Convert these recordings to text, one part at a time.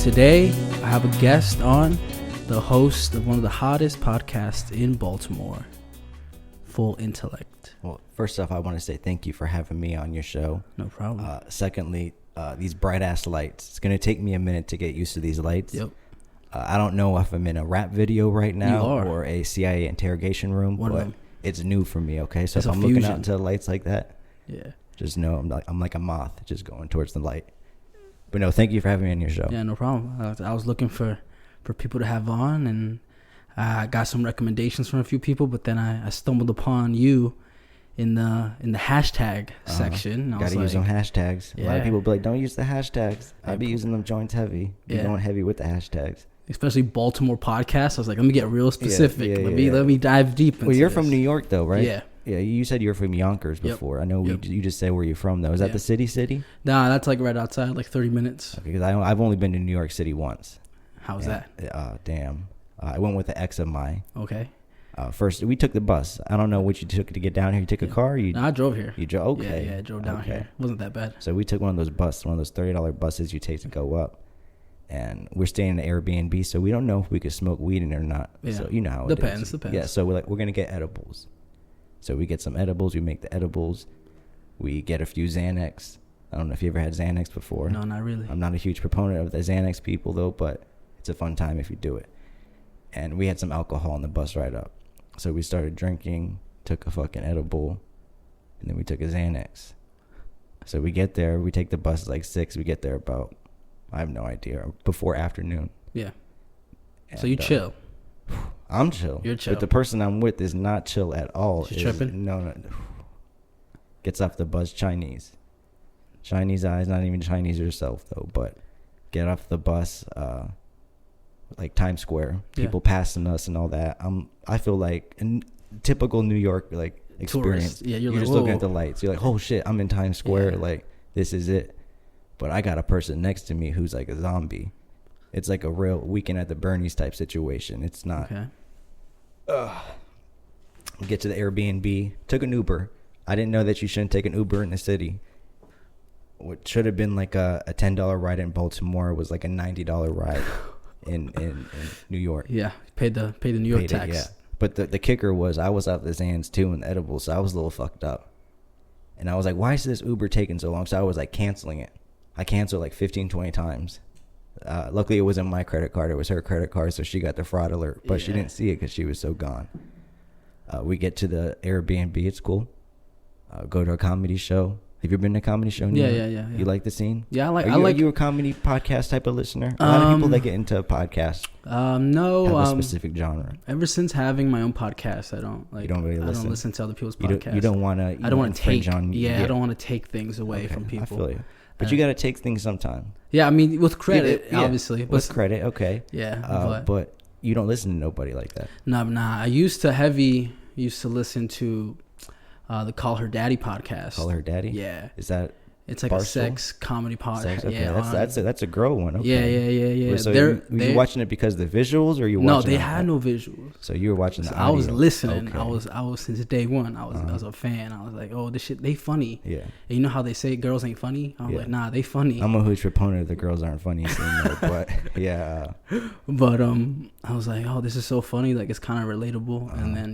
Today, I have a guest on, the host of one of the hottest podcasts in Baltimore, Full Intellect. Well, first off, I want to say thank you for having me on your show. No problem. Secondly, these bright-ass lights. It's going to take me a minute to get used to these lights. Yep. I don't know if I'm in a rap video right now or a CIA interrogation room, but it's new for me, okay? So if I'm looking out into the lights like that, just know I'm like a moth just going towards the light. But no, thank you for having me on your show. Yeah, no problem. I was looking for people to have on, and I got some recommendations from a few people, but then I stumbled upon you in the hashtag section. Got to use some hashtags. Yeah. A lot of people be like, don't use the hashtags. I be using them joints heavy. Be going heavy with the hashtags. Especially Baltimore podcasts. I was like, let me get real specific. Let me dive deep into Well, you're this. from New York, though, right? Yeah. Yeah, you said you were from Yonkers before. I know you just said where you're from, though. Is that the city? Nah, that's like right outside, like 30 minutes. Okay, because I've only been to New York City once. How was that? Damn. I went with the ex of mine. Okay. First, we took the bus. I don't know what you took to get down here. You took a car? No, I drove here. You drove? Okay. Yeah, I drove down here. Wasn't that bad. So we took one of those $30 buses you take to go up. And we're staying in an Airbnb, so we don't know if we could smoke weed in it or not. Yeah. So you know how it is. Depends. Yeah, so we're going to get edibles. So we get some edibles. We make the edibles. We get a few Xanax. I don't know if you ever had Xanax before. No, not really. I'm not a huge proponent of the Xanax people, though, but it's a fun time if you do it. And we had some alcohol on the bus ride up. So we started drinking, took a fucking edible, and then we took a Xanax. So we get there. We take the bus like 6. We get there about, I have no idea, before afternoon. Yeah. And, so you chill. I'm chill. You're chill. But the person I'm with is not chill at all. She's tripping? No. Gets off the bus Chinese. Chinese eyes, not even Chinese herself, though. But get off the bus, like Times Square. People passing us and all that. I feel like a typical New York, like, experience. Tourist. Yeah, you're like, just looking at the lights. You're like, oh, shit, I'm in Times Square. Yeah. Like, this is it. But I got a person next to me who's like a zombie. It's like a real Weekend at the Bernie's type situation. It's not. Okay. Get to the Airbnb. Took an Uber. I didn't know that you shouldn't take an Uber in the city. What should have been like a $10 ride in Baltimore was like a $90 ride in New York. Yeah, paid the New York tax. Yeah. But the kicker was I was out the Xans too and the edibles, so I was a little fucked up. And I was like, why is this Uber taking so long? So I was like canceling it. I canceled like 15, 20 times. Luckily, it wasn't my credit card. It was her credit card, so she got the fraud alert. But she didn't see it because she was so gone. We get to the Airbnb. It's cool. Go to a comedy show. Have you ever been to a comedy show? Yeah. You like the scene? Yeah, Are you a comedy podcast type of listener? A lot of people that get into a podcast no, have a specific genre. Ever since having my own podcast, I don't like. You don't really listen. I don't listen to other people's podcasts. You don't want to. I don't want to take. I don't want to take things away from people. I feel you. But you got to take things sometime. Yeah, I mean, with credit, obviously. With credit, okay. Yeah, but you don't listen to nobody like that. Nah. I used to listen to the Call Her Daddy podcast. Call Her Daddy? Yeah. Is that It's like a sex comedy podcast. Okay. Yeah, that's a girl one. Okay. Yeah. So were you watching it because of the visuals, or you watching? No, they had no visuals. So you were watching the audio. I was listening. Okay. I was since day one. I was a fan. I was like, oh, this shit, they funny. Yeah. And you know how they say girls ain't funny? I was like, nah, they funny. I'm a huge proponent of the girls aren't funny, but yeah. But I was like, oh, this is so funny. Like, it's kind of relatable. And then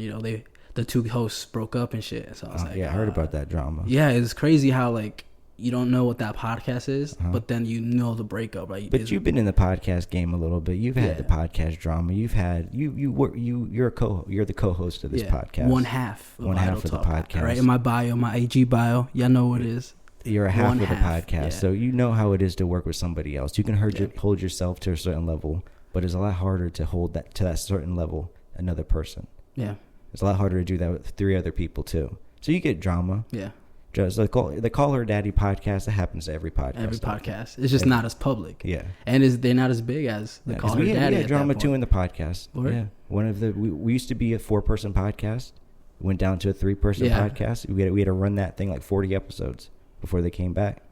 the two hosts broke up and shit. So I was like, I heard about that drama. Yeah, it's crazy how like you don't know what that podcast is, but then you know the breakup, right? But you've been in the podcast game a little bit. You've had the podcast drama. You've had you're the co-host of this podcast. One half of the podcast. Right in my bio, my AG bio, y'all know what it is. You're a half of the podcast, so you know how it is to work with somebody else. You can hold yourself to a certain level, but it's a lot harder to hold that to that certain level another person. Yeah, it's a lot harder to do that with 3 other people too. So you get drama. Yeah. Just the Call Her Daddy podcast. That happens to every podcast. Every podcast. It's just not as public. Yeah. And they're not as big as the Call Her Daddy. We had drama too in the podcast. Lord. Yeah. One of we used to be a 4-person podcast. Went down to a 3-person podcast. We had to run that thing like 40 episodes before they came back.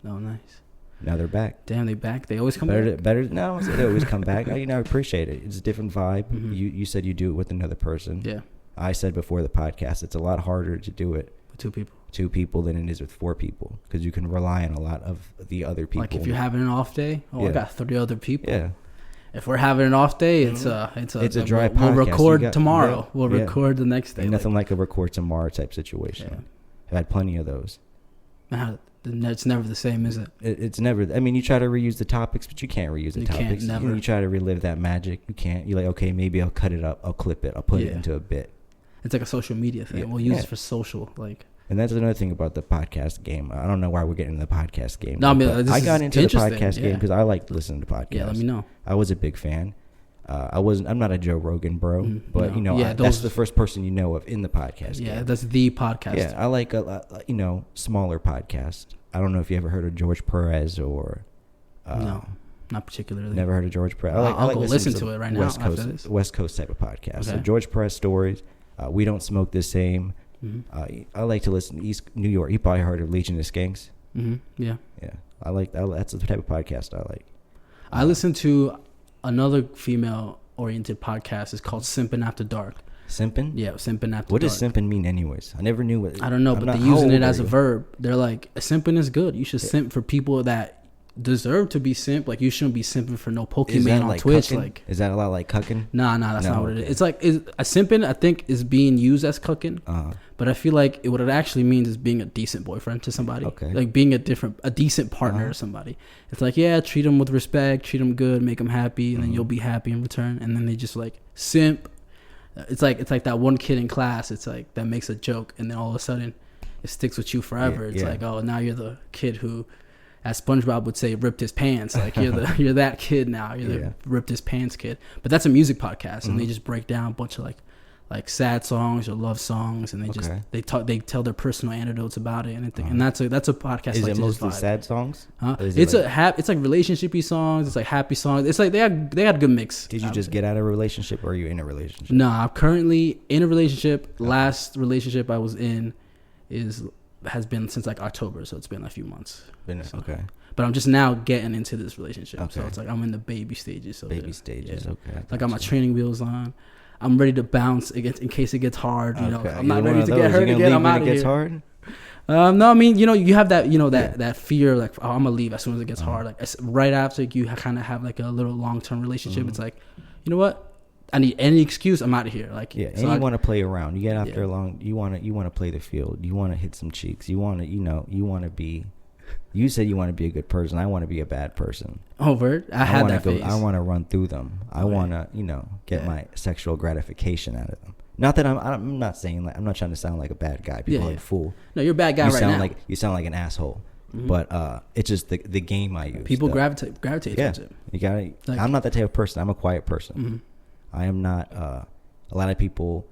Oh, nice. Now they're back. Damn, they back. They always come back. No, they always come back. I appreciate it. It's a different vibe. Mm-hmm. You said you do it with another person. Yeah. I said before the podcast, it's a lot harder to do it with 2 people. 2 people than it is with 4 people, because you can rely on a lot of the other people. Like if you're having an off day, I got 30 other people. Yeah. If we're having an off day, it's a dry podcast. We'll record tomorrow. We'll record the next day. Nothing like a record tomorrow type situation. Yeah. I've had plenty of those. It's never the same, is it? It's never. I mean, you try to reuse the topics, but you can't reuse the topics. Never. You try to relive that magic. You can't. You're like, okay, maybe I'll cut it up. I'll clip it. I'll put it into a bit. It's like a social media thing. We'll use it for social, like. And that's another thing about the podcast game. I don't know why we're getting into the podcast game. No, I mean, I got into the podcast game because I like listening to podcasts. Yeah, let me know. I was a big fan. I'm not a Joe Rogan bro, but that's the first person you know of in the podcast game. Yeah, that's the podcast. Yeah, I like smaller podcasts. I don't know if you ever heard of George Perez or. No, not particularly. Never heard of George Perez. I'll go listen to it right now. West Coast type of podcast. Okay. So George Perez stories. We don't smoke the same. Mm-hmm. I like to listen to East New York. You probably heard of Legion of Skanks. Mm-hmm. Yeah. Yeah. I like that. That's the type of podcast I like. I listen to another female-oriented podcast. It's called Simpin' After Dark. Simpin'? Yeah, Simpin' After Dark. What does simpin' mean anyways? I never knew what. I don't know, but they're using it as a verb. They're like, simpin' is good. You should simp for people that deserve to be simp. Like, you shouldn't be simping for no Pokemon on Twitch. Cucking? Like, is that a lot like cucking? Nah, that's not what it is. It's like a simping, I think, is being used as cucking. But I feel like what it actually means is being a decent boyfriend to somebody. Okay. Like being a decent partner to somebody. It's like, treat them with respect, treat them good, make them happy, and then you'll be happy in return. And then they just like simp. It's like that one kid in class. It's like that makes a joke, and then all of a sudden, it sticks with you forever. It's like, oh, now you're the kid who, as SpongeBob would say, ripped his pants. Like you're that kid now. You're the ripped his pants kid. But that's a music podcast, and they just break down a bunch of like sad songs or love songs, and they tell their personal anecdotes about it, and that's a podcast. Is it mostly sad songs? It's like relationshipy songs. It's like happy songs. It's like they had a good mix. Did you just get out of a relationship, or are you in a relationship? No, I'm currently in a relationship. Last relationship I was in has been since like October, so it's been a few months. Okay. But I'm just now getting into this relationship, so it's like I'm in the baby stages. So okay. I got my training wheels on. I'm ready to bounce in case it gets hard. You know, I'm not ready to get hurt again. I'm out of here. Hard? No, I mean, you have that, that fear, like, oh, I'm gonna leave as soon as it gets hard. Like right after you kind of have like a little long-term relationship, it's like, you know what? I need any excuse. I'm out of here. Like, and you want to play around. You get out there long. You want to play the field. You want to hit some cheeks. You want to be. You said you want to be a good person. I want to be a bad person. Oh, Vert, I had that phase. I want to run through them. I want to, get my sexual gratification out of them. Not that I'm not saying, like, I'm not trying to sound like a bad guy. People are like, fool. No, you're a bad guy right now. You sound like an asshole. Mm-hmm. But it's just the game I use. People gravitate towards it. You gotta. Like, I'm not that type of person. I'm a quiet person. Mm-hmm. I am not. A lot of people,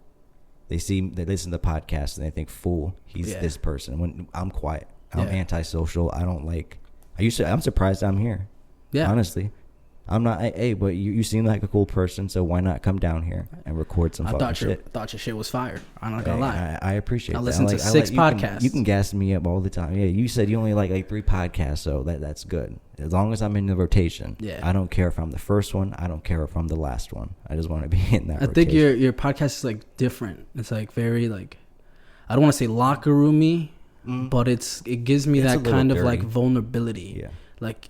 they listen to the podcast and they think, fool, he's this person. When I'm quiet. I'm antisocial. I don't like. I'm surprised I'm here. Yeah, honestly, I'm not. Hey, but you seem like a cool person, so why not come down here and record some fucking shit? I thought your shit was fire. I'm not gonna lie. I appreciate that. I listen to 6 podcasts. You can gas me up all the time. Yeah, you said you only like 3 podcasts, so that's good. As long as I'm in the rotation. Yeah. I don't care if I'm the first one. I don't care if I'm the last one. I just want to be in that. I think your podcast is like different. It's like very like, I don't want to say locker roomy. But it gives me that kind of like vulnerability. Yeah. Like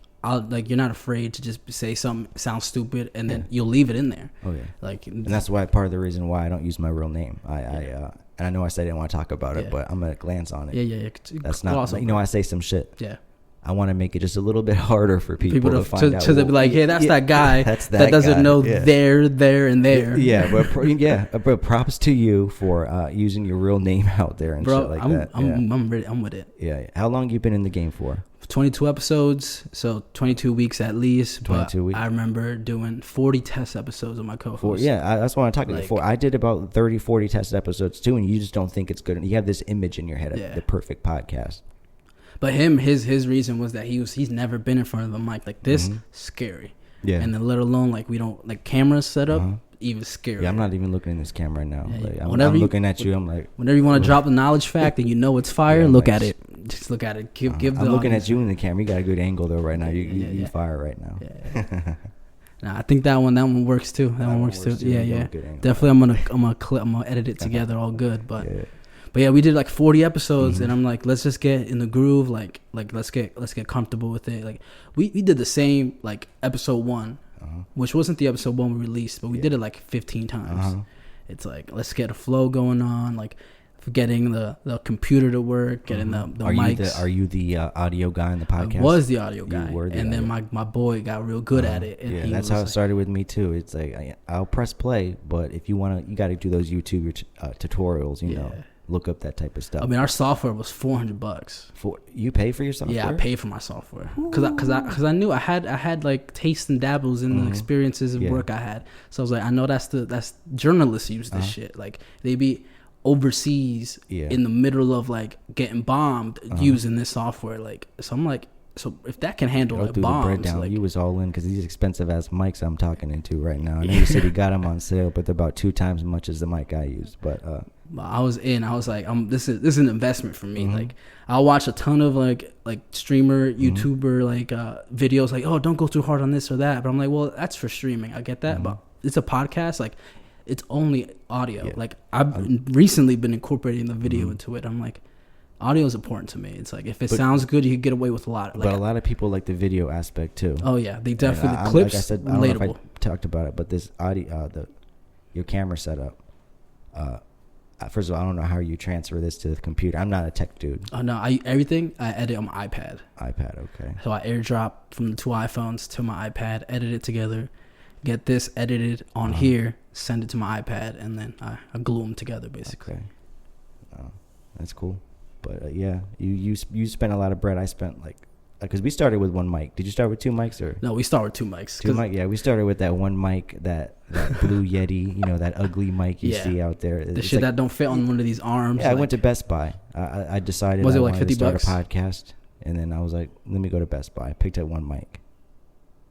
you're not afraid to just say something sounds stupid and then you'll leave it in there. Oh yeah. Like, and that's why part of the reason why I don't use my real name. And I know I said I didn't want to talk about it, but I'm gonna glance on it. Yeah. That's not. Awesome. I say some shit. Yeah. I want to make it just a little bit harder for people to find out. To be like, hey, that's that guy that doesn't know there, and there. Yeah, but props to you for using your real name out there and shit like that. I'm ready. I'm with it. Yeah. How long you been in the game for? 22 episodes, so 22 weeks at least. 22 weeks. I remember doing 40 test episodes with my co-host. That's what I'm talking about. Before I did about 30, 40 test episodes too, and you just don't think it's good. You have this image in your head of the perfect podcast. But his reason was that he's never been in front of a mic like this. Scary. Yeah. And then let alone like we don't like cameras set up. Even scary. Yeah, I'm not even looking in this camera right now. Yeah, like, I'm looking at you. I'm like, whenever you want to drop the knowledge fact and you know it's fire, look at it. Just look at it. I'm looking at you in the camera. You got a good angle though right now. You fire right now. Yeah. Nah, I think that one works too. That one works too. Yeah. Definitely, I'm gonna edit it together all good. But But yeah, we did like 40 episodes, and I'm like, let's just get in the groove. Like let's get comfortable with it. Like we did the same like episode 1, which wasn't the episode 1 we released, but we did it like 15 times. It's like, let's get a flow going on. Like getting the computer to work, getting the mics. Are you the audio guy in the podcast? I was the audio guy, then my boy got real good at it. And that's how it started with me too. It's like I'll press play, but if you want to, you got to do those YouTube tutorials. You know, look up that type of stuff. I mean, our software was $400. You pay for your software? Yeah, I pay for my software because I knew I had like taste and dabbles in the experiences of work I had. So I was like, I know that's journalists use this shit. Like they be overseas in the middle of like getting bombed using this software. Like, so I'm like, so if that can handle like bombs, like, you was all in because these expensive ass mics I'm talking into right now. I know you said you got them on sale, but they're about 2 times as much as the mic I used. But I was like, this is an investment for me. Like, I'll watch a ton of like streamer, YouTuber like videos. Like, oh, don't go too hard on this or that. But I'm like, well, that's for streaming. I get that, but it's a podcast. Like, it's only audio. Yeah. Like I've recently been incorporating the video into it. I'm like, audio is important to me. It's like if it sounds good, you can get away with a lot. Like, but a lot of people like the video aspect too. Oh yeah, they definitely clips. Like I said, I don't know if I talked about it, but this audio, your camera setup. First of all, I don't know how you transfer this to the computer. I'm not a tech dude. Oh no, I edit on my iPad. Okay. So I airdrop from the 2 iPhones to my iPad, edit it together, get this edited on here, send it to my iPad, and then I glue them together basically. Okay. That's cool. But yeah, you spent a lot of bread. I spent like, because we started with 1 mic. Did you start with 2 mics or? No, we started with 2 mics. 2 mic, yeah. We started with that 1 mic, that blue Yeti, you know, that ugly mic you see out there. The shit that don't fit on one of these arms. Yeah, like, I went to Best Buy. I decided was it I like wanted $50? To start a podcast, and then I was like, let me go to Best Buy. I picked up 1 mic.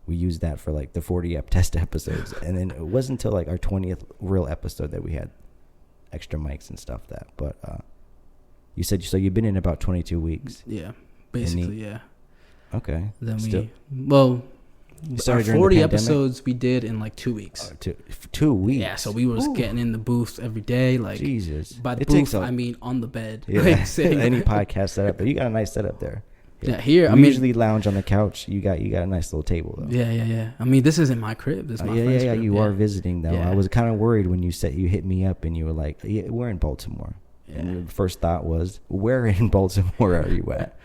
We used that for like the 40 test episodes, and then it wasn't until like our 20th real episode that we had extra mics and stuff. But you said so you've been in about 22 weeks. Yeah, basically, yeah. Okay. Then our 40 episodes we did in like 2 weeks. 2 weeks. Yeah, so we was getting in the booth every day, like Jesus. By the booth, I mean on the bed. Yeah. Like, any podcast setup, but you got a nice setup there. Yeah, here we usually lounge on the couch. You got a nice little table though. Yeah. I mean, this isn't my crib. This is my friend's crib. You are visiting though. Yeah. I was kind of worried when you said you hit me up and you were like, "Yeah, we're in Baltimore." Yeah. And your first thought was, "Where in Baltimore are you at?"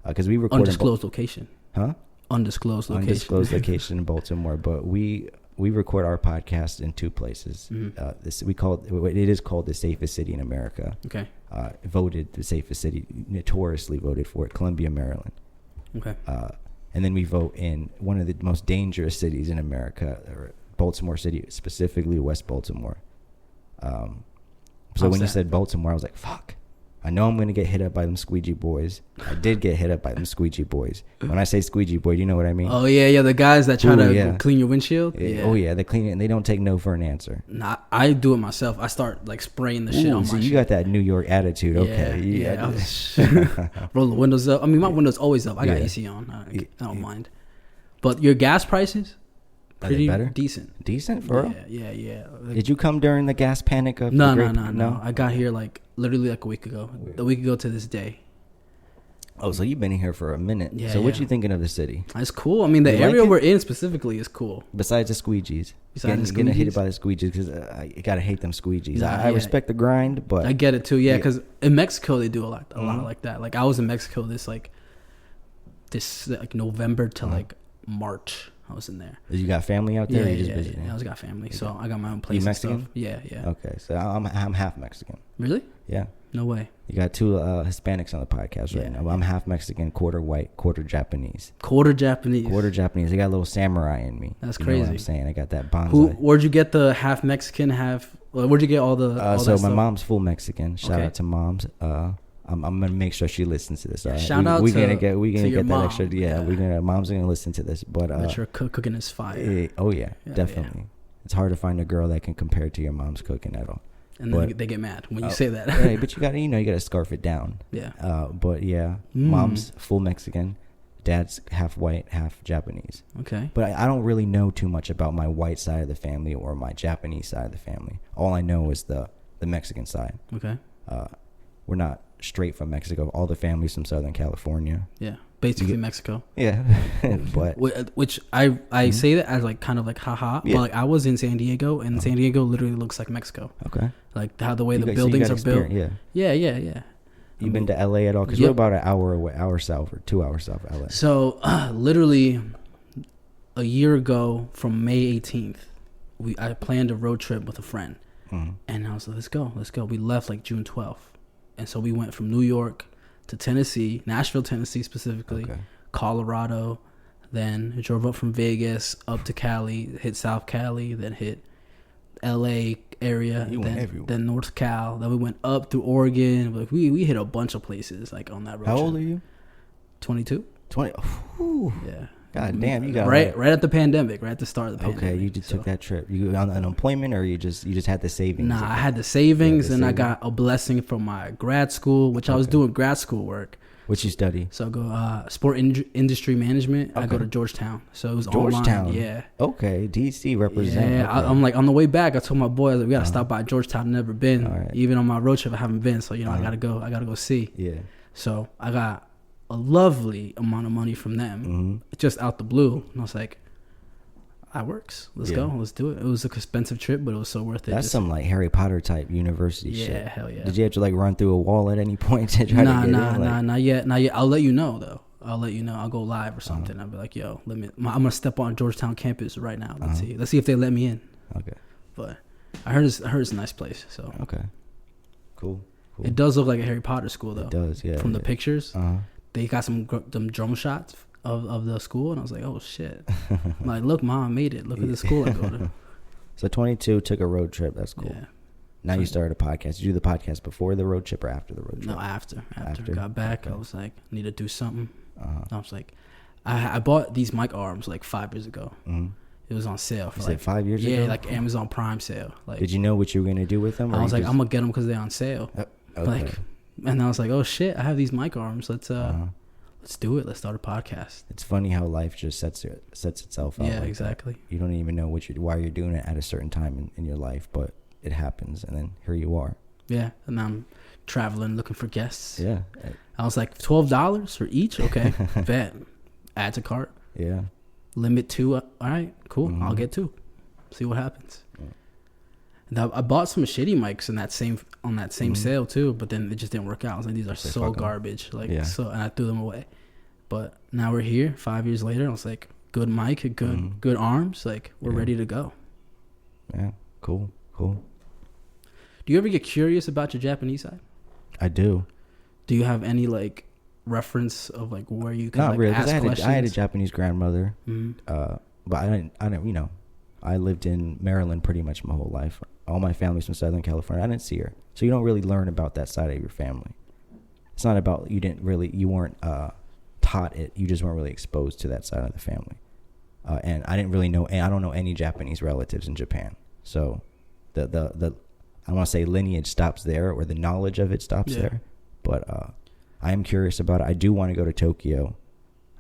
Because we record undisclosed location. Huh? Undisclosed location in Baltimore, but we record our podcast in 2 places. It is called the safest city in America. Okay. Voted the safest city, notoriously voted for it, Columbia, Maryland. Okay. And then we vote in one of the most dangerous cities in America, or Baltimore City, specifically West Baltimore. So when you said Baltimore, I was like, fuck. I know I'm going to get hit up by them squeegee boys. I did get hit up by them squeegee boys. When I say squeegee boy, do you know what I mean? Oh, yeah. The guys that try to clean your windshield. Yeah. Oh, yeah. They clean it and they don't take no for an answer. Nah, I do it myself. I start like spraying the shit on my shit. You got that New York attitude. Okay. Yeah. Roll the windows up. I mean, my window's always up. I got AC on. I don't mind. But your gas prices? Pretty better? Decent for real? Yeah. Did you come during the gas panic of No. I got here like literally like a week ago. A week ago to this day. Oh, so you've been here for a minute. Yeah. So what you thinking of the city? It's cool. I mean, the area we're in specifically is cool. Besides the squeegees. Getting hit by the squeegees because you gotta hate them squeegees. I respect the grind, but I get it too. Yeah, because in Mexico they do a lot like that. Like I was in Mexico this November to like March. I was in there. You got family out there? Or you just visiting? Yeah, I got family, so I got my own place. You Mexican? Yeah. Okay, so I'm half Mexican. Really? Yeah. No way. You got 2 Hispanics on the podcast right now. I'm half Mexican, quarter white, quarter Japanese. Quarter Japanese. I got a little samurai in me. That's crazy. You know what I'm saying? I got that bonsai. Where'd you get the half Mexican, half? Where'd you get all the? So my mom's full Mexican. Shout out to moms. I'm gonna make sure she listens to this. Yeah, shout out to your get mom. That extra. Yeah, mom's gonna listen to this. But your cooking is fire. Definitely. Yeah. It's hard to find a girl that can compare to your mom's cooking at all. And then they get mad when you say that. Right, but you gotta scarf it down. Yeah. But yeah, mom's full Mexican, dad's half white, half Japanese. Okay. But I don't really know too much about my white side of the family or my Japanese side of the family. All I know is the Mexican side. Okay. we're not straight from Mexico. All the families from Southern California. Yeah, basically Mexico. Yeah, but which I say that as like kind of like haha, but like I was in San Diego, and San Diego literally looks like Mexico. Okay, like how the way the buildings are built. Yeah. You've been to LA at all? Because we're about an hour away, hour south or 2 hours south of LA. So literally a year ago from May 18th, I planned a road trip with a friend, and I was like, let's go. We left like June 12th, and so we went from New York to Tennessee, Nashville, Tennessee specifically, Colorado, then drove up from Vegas up to Cali, hit South Cali, then hit LA area, then North Cal, then we went up through Oregon. Like we hit a bunch of places like on that road. How old are you? 22. 20. Ooh. Yeah. God damn, you got right at the pandemic, right at the start of the pandemic. Okay, you just took that trip. You on unemployment, or you just had the savings? Nah, I had the savings, and I got a blessing from my grad school, which I was doing grad school work. What you study? So I go sport industry management. I go to Georgetown, so it was Georgetown. Online. Yeah. Okay, DC represent. Yeah, okay. I'm like on the way back. I told my boy, we gotta stop by Georgetown. I've never been. Right. Even on my road trip, I haven't been. So I gotta go. I gotta go see. Yeah. So I got a lovely amount of money from them, just out the blue, and I was like, that works. Let's go. Let's do it. It was an expensive trip, but it was so worth it. That's some like Harry Potter type university shit. Yeah, hell yeah. Did you have to like run through a wall at any point to try to get in? Nah, not yet. I'll let you know though. I'll go live or something. I'll be like, yo, I'm gonna step on Georgetown campus right now. Let's see if they let me in. Okay. But I heard it's a nice place. So okay, cool. It does look like a Harry Potter school though. It does, yeah. From the pictures, they got some drum shots of the school, and I was like, oh shit. I'm like, look, mom, I made it. Look at the school I go to. So 22, took a road trip. That's cool. Yeah. Now you started a podcast. Did you do the podcast before the road trip or after the road trip? No, after. Got back, I was like, need to do something. I was like, I bought these mic arms like 5 years ago. It was on sale for like 5 years ago. Yeah, like Amazon Prime sale. Like, did you know what you were gonna do with them? I was like, I'm gonna get them because they're on sale. Okay. And I was like, oh shit, I have these mic arms. Let's do it. Let's start a podcast. It's funny how life just sets itself out. Yeah, like exactly. That. You don't even know why you're doing it at a certain time in your life, but it happens, and then here you are. Yeah, and I'm traveling looking for guests. Yeah. I was like, $12 for each? Okay, bet. Add to cart. Yeah. Limit 2. All right, cool. I'll get 2. See what happens. Yeah. And I bought some shitty mics on that same sale too, but then it just didn't work out. I was like, these are so garbage. Like, and I threw them away. But now we're here 5 years later. I was like, good mic, good arms. Like, we're ready to go. Yeah, cool. Do you ever get curious about your Japanese side? I do. Do you have any like reference of like where you can Not really, ask questions? I had a Japanese grandmother, but I didn't. I lived in Maryland pretty much my whole life. All my family's from Southern California. I didn't see her, so you don't really learn about that side of your family. It's not about you weren't taught it. You just weren't really exposed to that side of the family. And I didn't really know. And I don't know any Japanese relatives in Japan. So the I want to say lineage stops there, or the knowledge of it stops there. But I am curious about it. I do want to go to Tokyo.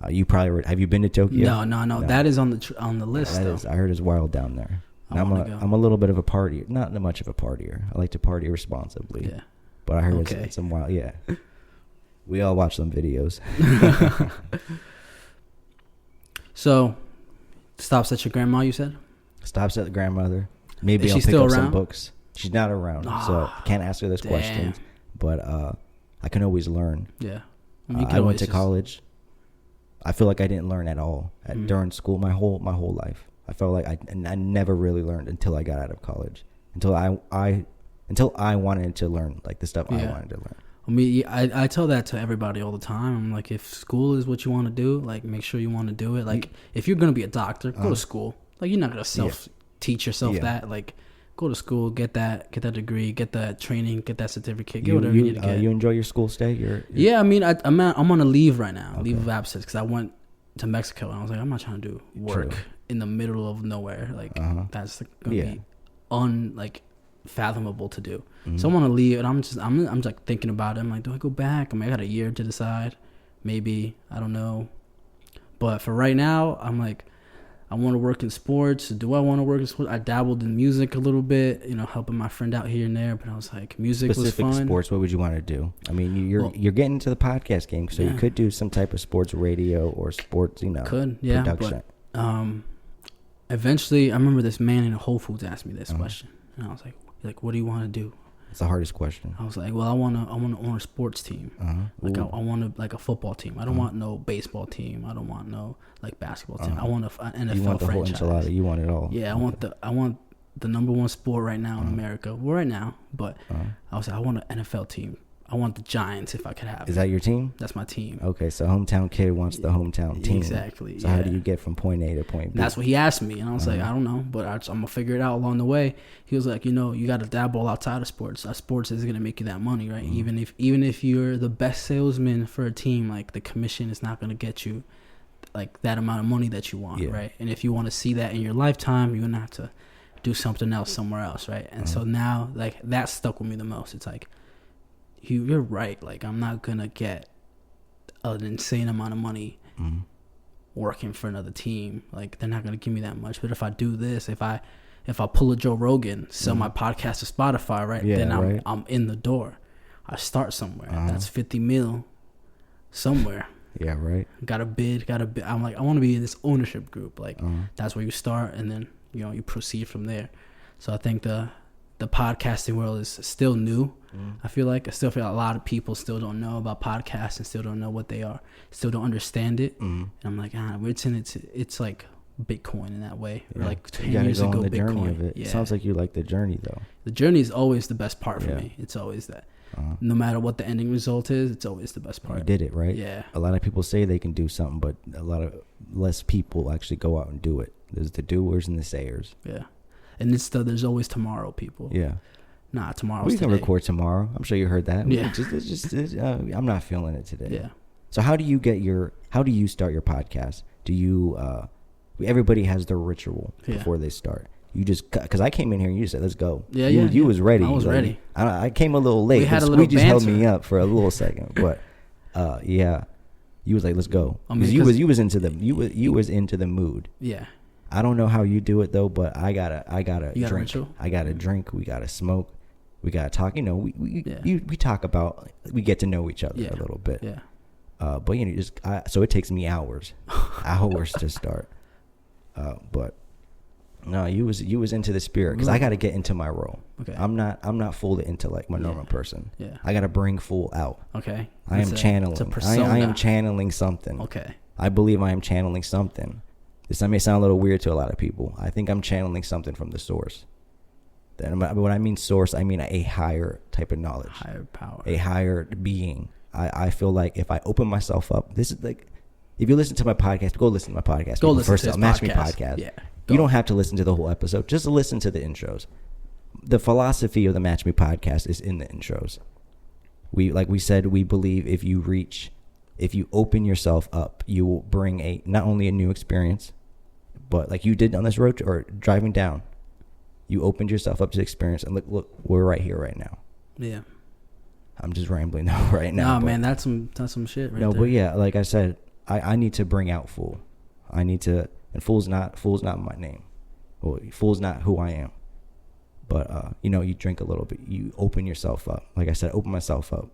You probably have you been to Tokyo? No. That is on the list. I heard it's wild down there. I'm a little bit of a partier, not much of a partier. I like to party responsibly. Yeah. But I heard it's some wild. Yeah. We all watch them videos. So, stops at your grandma, you said? Stops at the grandmother. Maybe Is I'll she pick still up around? some books. She's not around, so can't ask her this question. But I can always learn. Yeah. I went to college. I feel like I didn't learn at all during school. My whole life, I felt like I never really learned until I got out of college. Until I wanted to learn like the stuff I wanted to learn. I mean, I tell that to everybody all the time. I'm like, if school is what you want to do, like, make sure you want to do it. Like, if you're gonna be a doctor, go to school. Like, you're not gonna teach yourself that. Like, go to school, get that degree, get that training, get that certificate, get whatever you need to get. You enjoy your school stay? You're Yeah, I mean, I'm on a leave right now, leave of absence, because I went to Mexico and I was like, I'm not trying to do work in the middle of nowhere. Like, that's gonna be fathomable to do. So I'm on a leave, and I'm just like thinking about it. I'm like, do I go back? I mean, I got a year to decide. Maybe, I don't know. But for right now, I'm like, I want to work in sports. Do I want to work in sports? I dabbled in music a little bit, helping my friend out here and there. But I was like, music was fun. Specific sports, what would you want to do? I mean, you're getting into the podcast game, so you could do some type of sports radio or sports, production. But eventually, I remember this man in a Whole Foods asked me this question, and I was like, what do you want to do? It's the hardest question. I was like, well, I want to own a sports team. Like I want a football team. I don't want no baseball team. I don't want no basketball team. I want an NFL you want the franchise. Whole enchilada. You want it all. Yeah, I want the number one sport right now in America. Well, right now, but I was like, I want an NFL team. I want the Giants if I could have. Is that your team? That's my team. Okay, so hometown kid wants the hometown team. Exactly. So how do you get from point A to point B? That's what he asked me, and I was like, I don't know, but I'm gonna figure it out along the way. He was like, you got to dabble outside of sports. Sports is gonna make you that money, right? Even if you're the best salesman for a team, like the commission is not gonna get you like that amount of money that you want, right? And if you want to see that in your lifetime, you're gonna have to do something else somewhere else, right? And so now, like, that stuck with me the most. It's like, you're right. Like, I'm not gonna get an insane amount of money working for another team. Like, they're not gonna give me that much. But if I do this, if I pull a Joe Rogan, sell my podcast to Spotify, right? Then I'm in the door. I start somewhere. That's 50 mil somewhere. Yeah, right. Got a bid. I'm like, I want to be in this ownership group. Like, that's where you start, and then you proceed from there. So I think the podcasting world is still new. I feel like a lot of people still don't know about podcasts and still don't know what they are, still don't understand it. And I'm like, it's like Bitcoin in that way. Yeah. Or like 10 years ago, the Bitcoin. Journey of it. It sounds like you like the journey though. The journey is always the best part for me. It's always that. No matter what the ending result is, it's always the best part. You did it, right? Yeah. A lot of people say they can do something, but a lot of less people actually go out and do it. There's the doers and the sayers. Yeah. And there's always tomorrow, people. Yeah. Nah, tomorrow's we can today. Record tomorrow. I'm sure you heard that. Yeah. I'm not feeling it today. Yeah. So how do you start your podcast? Do you, everybody has their ritual before they start. You just, because I came in here and you said, let's go. Yeah, you was ready. I was ready. I came a little late. We had a little just banter. held me up for a little second. But, you was like, let's go. Because you was into the mood. Yeah. I don't know how you do it though, but I gotta drink. I gotta drink. We gotta smoke. We gotta talk. We talk about. We get to know each other a little bit. Yeah. But so it takes me hours to start. But no, you was into the spirit because I gotta get into my role. Okay. I'm not full of intellect, my normal person. Yeah. I gotta bring full out. Okay. I am channeling. It's a persona. I am channeling something. Okay. I believe I am channeling something. This may sound a little weird to a lot of people. I think I'm channeling something from the source. Then when I mean source, I mean a higher type of knowledge. Higher power. A higher being. I feel like if I open myself up, this is like, if you listen to my podcast, go listen to my podcast. Go listen to this Match Me podcast. Yeah. You don't have to listen to the whole episode. Just listen to the intros. The philosophy of the Match Me podcast is in the intros. Like we said, we believe if you open yourself up, you will bring not only a new experience, but like you did on this road or driving down, you opened yourself up to the experience, and look, we're right here right now. Yeah. I'm just rambling now right now. Nah, man, that's some shit right there. But yeah, like I said, I need to bring out Fool. I need to, and Fool's not my name. Well, Fool's not who I am. But you drink a little bit, you open yourself up. Like I said, open myself up.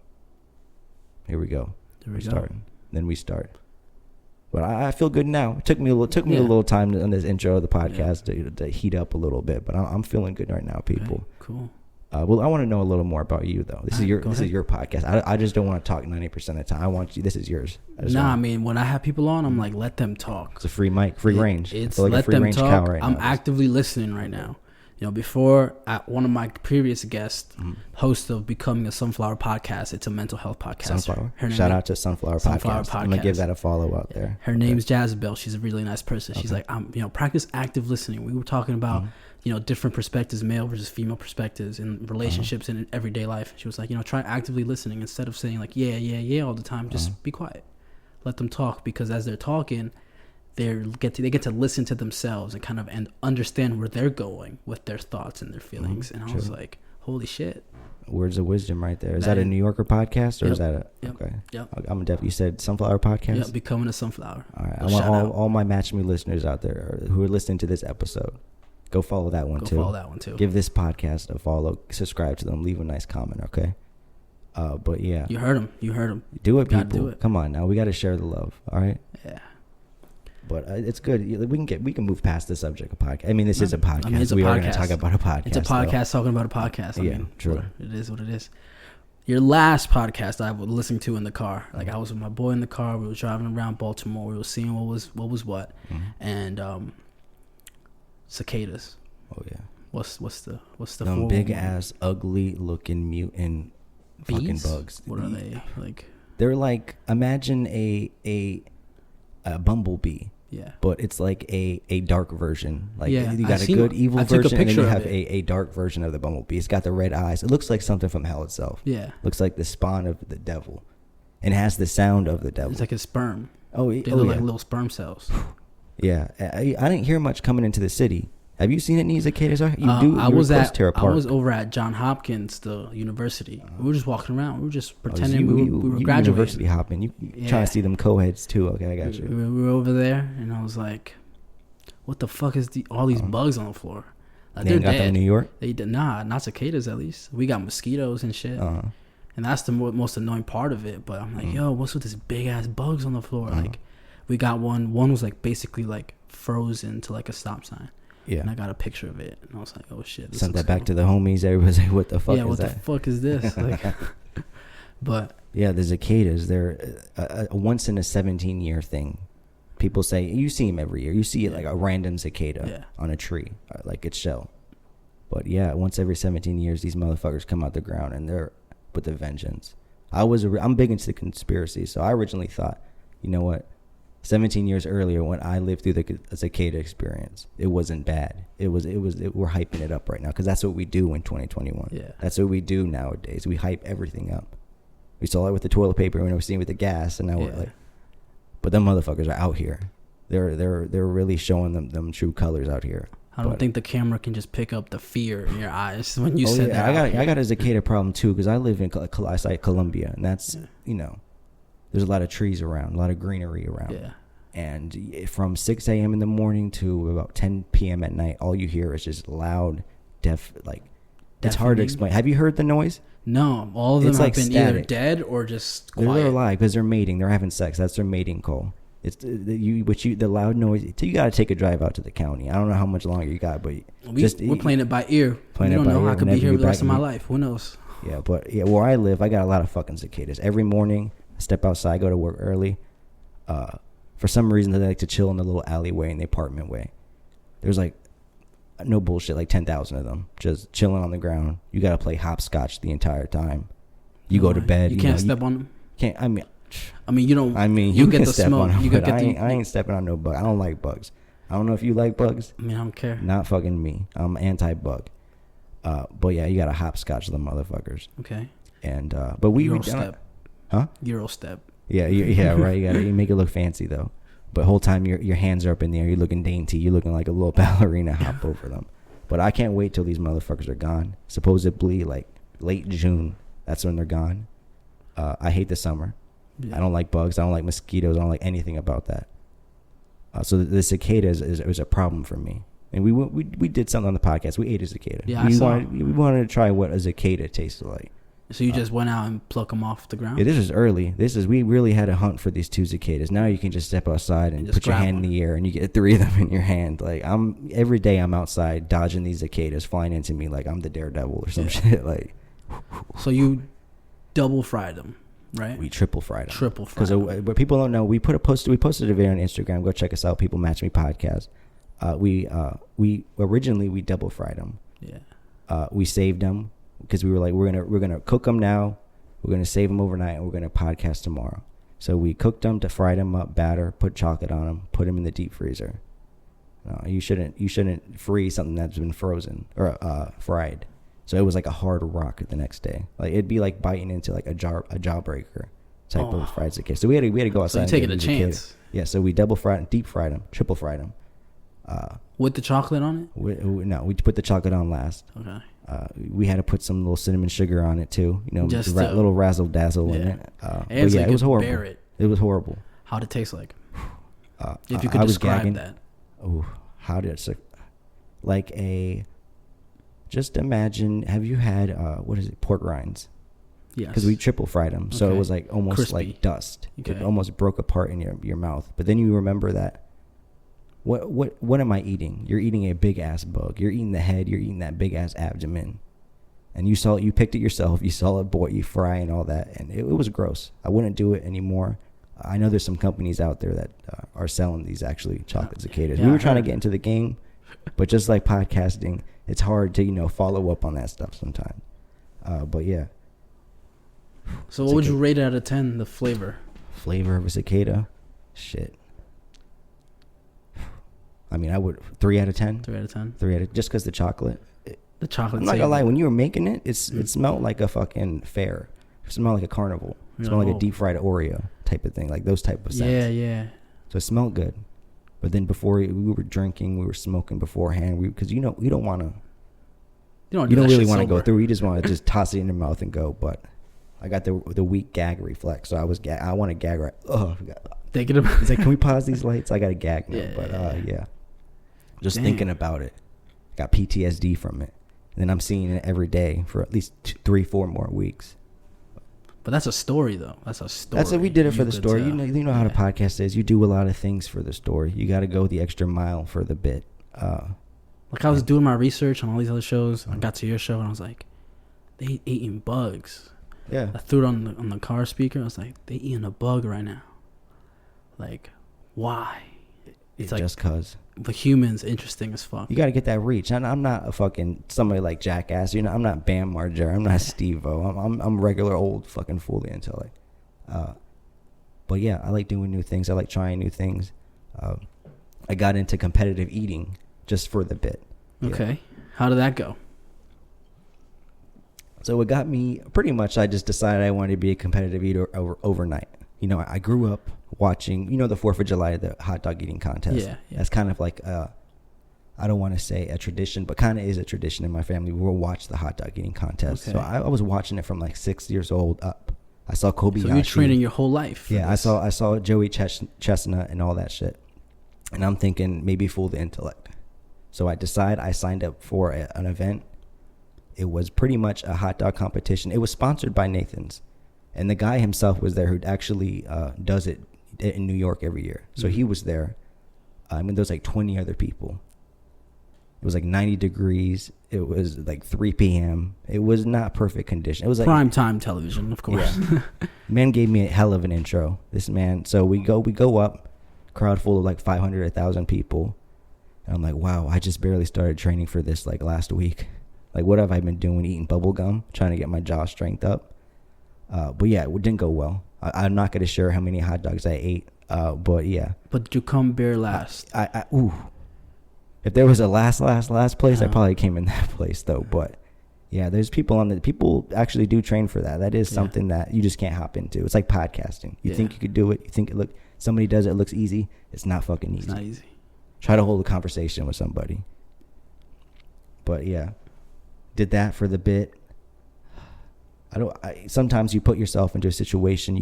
Here we go. We're starting. Then we start. But I feel good now. It took me a little time on this intro of the podcast to heat up a little bit, but I'm feeling good right now, people. Okay, cool. Well, I want to know a little more about you, though. This is your podcast. I just don't want to talk 90% of the time. I want you. This is yours. I mean, when I have people on, I'm like, let them talk. It's a free mic, free range. It's like let them talk. I'm actively listening right now. Before one of my previous guests, host of Becoming a Sunflower podcast, it's a mental health podcast. Sunflower. Shout out to Sunflower podcast. I'm gonna give that a follow out there. Her name's Jazabelle. She's a really nice person. She's like, practice active listening. We were talking about different perspectives, male versus female perspectives in relationships and in everyday life. She was like, try actively listening instead of saying like yeah all the time. Just be quiet, let them talk, because as they're talking, they get to listen to themselves and kind of understand where they're going with their thoughts and their feelings. And I was like, Holy shit. Words of wisdom right there. Is that a New Yorker podcast or is that okay? Yep. I'm definitely. You said Sunflower Podcast? Yeah, Becoming a Sunflower. All right. I want all my Match Me listeners out there who are listening to this episode. Go follow that one too. Give this podcast a follow. Subscribe to them. Leave a nice comment, okay? But yeah. You heard him. Do it, people. Do it. Come on now. We got to share the love, all right? Yeah. But it's good. We can move past the subject of podcast. I mean, this is a podcast. I mean, we are going to talk about a podcast. It's a podcast talking about a podcast. I mean, true. It is what it is. Your last podcast I was listening to in the car. Like I was with my boy in the car. We were driving around Baltimore. We were seeing what was what, and cicadas. Oh yeah. What's the them big ass ugly looking mutant fucking bugs? What are they like? They're like, imagine a bumblebee. Yeah. But it's like a dark version. Like you got a good evil version and then you have a dark version of the bumblebee. It's got the red eyes. It looks like something from hell itself. Yeah. Looks like the spawn of the devil. And has the sound of the devil. It's like a sperm. They look like little sperm cells. Yeah. I didn't hear much coming into the city. Have you seen any cicadas? I was over at Johns Hopkins, the university. We were just walking around. We were just pretending we were graduating. University hopping. You trying to see them co-heads too. Okay, I got you. We were over there, and I was like, what the fuck is all these bugs on the floor? Like, they got them in New York? Not cicadas at least. We got mosquitoes and shit. And that's the most annoying part of it. But I'm like, yo, what's with this big ass bugs on the floor? Like, we got one. One was like basically like frozen to like a stop sign. Yeah. And I got a picture of it, and I was like, "Oh shit!" Sent that back to the homies. Everybody's like, "What the fuck is that?" Yeah, what the fuck is this? Like, but yeah, the cicadas. They're a once in a 17-year thing. People say you see them every year. You see it like a random cicada on a tree, like its shell. But yeah, once every 17 years, these motherfuckers come out the ground and they're with a vengeance. I'm big into the conspiracy, so I originally thought, you know what? 17 years earlier, when I lived through the cicada experience, it wasn't bad. We're hyping it up right now because that's what we do in 2021. Yeah, that's what we do nowadays. We hype everything up. We saw it with the toilet paper, and we're seeing it with the gas, and now we're like, but them motherfuckers are out here. They're really showing them true colors out here. I don't think the camera can just pick up the fear in your eyes when you said that. I got a cicada problem too because I live in Columbia, and that's there's a lot of trees around, a lot of greenery around. Yeah. And from 6 a.m. in the morning to about 10 p.m. at night, all you hear is just loud, it's hard to explain. Have you heard the noise? No. All of them have been either dead or just quiet. They're alive because they're mating. They're having sex. That's their mating call. It's the loud noise. You got to take a drive out to the county. I don't know how much longer you got, but we're playing it by ear. We don't know. I could be here the rest of my life. Who knows? Yeah, but where I live, I got a lot of fucking cicadas. Every morning, I step outside, go to work early. For some reason, they like to chill in the little alleyway in the apartment way. There's like, no bullshit, like 10,000 of them just chilling on the ground. You got to play hopscotch the entire time. You go to bed. You can't step on them. Can't. I mean, you don't. I mean, you get the smoke. I ain't stepping on no bug. I don't like bugs. I don't know if you like bugs. I mean, I don't care. Not fucking me. I'm anti-bug. But yeah, you got to hopscotch them motherfuckers. Okay. And but we step. Huh? Euro step. Yeah, right. You make it look fancy though. But whole time your hands are up in the air. You're looking dainty. You're looking like a little ballerina. Hop over them. But I can't wait till these motherfuckers are gone. Supposedly like late June. That's when they're gone. I hate the summer. Yeah. I don't like bugs. I don't like mosquitoes. I don't like anything about that. So the cicadas is a problem for me. And we did something on the podcast. We ate a cicada. Yeah, we wanted to try what a cicada tasted like. So you just went out and pluck them off the ground? Yeah, this is early. We really had to hunt for these 2 cicadas. Now you can just step outside and put your hand in the air and you get 3 of them in your hand. Like every day I'm outside dodging these cicadas flying into me like I'm the daredevil or some shit. Like, so you double fried them, right? We triple fried them. Because what people don't know, we posted a video on Instagram. Go check us out. People Match Me podcast. We originally double fried them. Yeah. We saved them. Because we were like, we're gonna cook them now, we're gonna save them overnight, and we're gonna podcast tomorrow. So we cooked them to fry them up, batter, put chocolate on them, put them in the deep freezer. No, you shouldn't freeze something that's been frozen or fried. So it was like a hard rock the next day. Like it'd be like biting into like a jawbreaker type of fried cicada. So we had to go outside. So you taking a chance? Yeah. So we double fried, deep fried them, triple fried them. With the chocolate on it? No, we put the chocolate on last. Okay. We had to put some little cinnamon sugar on it too. You know, just little razzle dazzle in it. But yeah, it was horrible. It was horrible. How'd it taste like? If you could describe that. Oh, how did it? Like just imagine. Have you had what is it? Pork rinds. Yes. Because we triple fried them, so it was like almost crispy. Like dust. Okay. It almost broke apart in your mouth. But then you remember that. What am I eating? You're eating a big ass bug. You're eating the head. You're eating that big ass abdomen. And you picked it yourself. You saw it, boy, you fry and all that, and it was gross. I wouldn't do it anymore. I know there's some companies out there that are selling these actually chocolate cicadas. We were trying to get into the game, but just like podcasting, it's hard to follow up on that stuff sometimes. But yeah. So what would you rate it out of 10? The flavor of a cicada, shit. I mean, I would 3 out of 10. 3 out of 10. Just because the chocolate. The chocolate. I'm not gonna lie. When you were making it, it smelled like a fucking fair. It smelled like a carnival. It smelled like a deep fried Oreo type of thing, like those type of scents. Yeah. So it smelled good. But then before we were drinking, we were smoking beforehand. Because you don't want to. You don't really want to go through. You just want to just toss it in your mouth and go. But I got the weak gag reflex, so I want to gag right. Oh, thinking about. It's like, can we pause these lights? I got to gag now. Yeah. Just thinking about it, got PTSD from it. And then I'm seeing it every day for at least 3-4 more weeks. But that's a story, though. That's a story. That's what we did it for the story. You know how the podcast is. You do a lot of things for the story. You got to go the extra mile for the bit. Like I was doing my research on all these other shows. I got to your show and I was like, they eating bugs. Yeah. I threw it on the car speaker. I was like, they eating a bug right now. Like, why? It's like, just cause. The humans interesting as fuck. You got to get that reach. And I'm not a fucking somebody like Jackass. I'm not Bam Margera. I'm not Steve-O. I'm regular old fucking fully Intellect. But yeah, I like doing new things. I like trying new things. I got into competitive eating just for the bit. Okay. How did that go? So it got me pretty much. I just decided I wanted to be a competitive eater overnight. I grew up watching, the 4th of July, the hot dog eating contest. Yeah. That's kind of like, I don't want to say a tradition, but kind of is a tradition in my family. We'll watch the hot dog eating contest. Okay. So I was watching it from like 6 years old up. I saw Kobayashi. So you're training your whole life. Yeah, I saw Joey Chestnut and all that shit. And I'm thinking maybe fool the intellect. So I signed up for an event. It was pretty much a hot dog competition. It was sponsored by Nathan's. And the guy himself was there who actually does it in New York every year. So he was there. There was like 20 other people. It was like 90 degrees. It was like 3 p.m. It was not perfect condition. It was like prime time television, of course. Yeah. Man gave me a hell of an intro. This man. So we go up, crowd full of like 500, 1,000 people. And I'm like, wow, I just barely started training for this like last week. Like, what have I been doing? Eating bubble gum, trying to get my jaw strength up. But yeah, it didn't go well. I'm not going to share how many hot dogs I ate. But yeah. But you come bare last. If there was a last place, I probably came in that place though. But yeah, there's people actually do train for that. That is something that you just can't hop into. It's like podcasting. You think you could do it. You think somebody does it. It looks easy. It's not fucking easy. It's not easy. Try to hold a conversation with somebody. But yeah, did that for the bit. Sometimes you put yourself into a situation.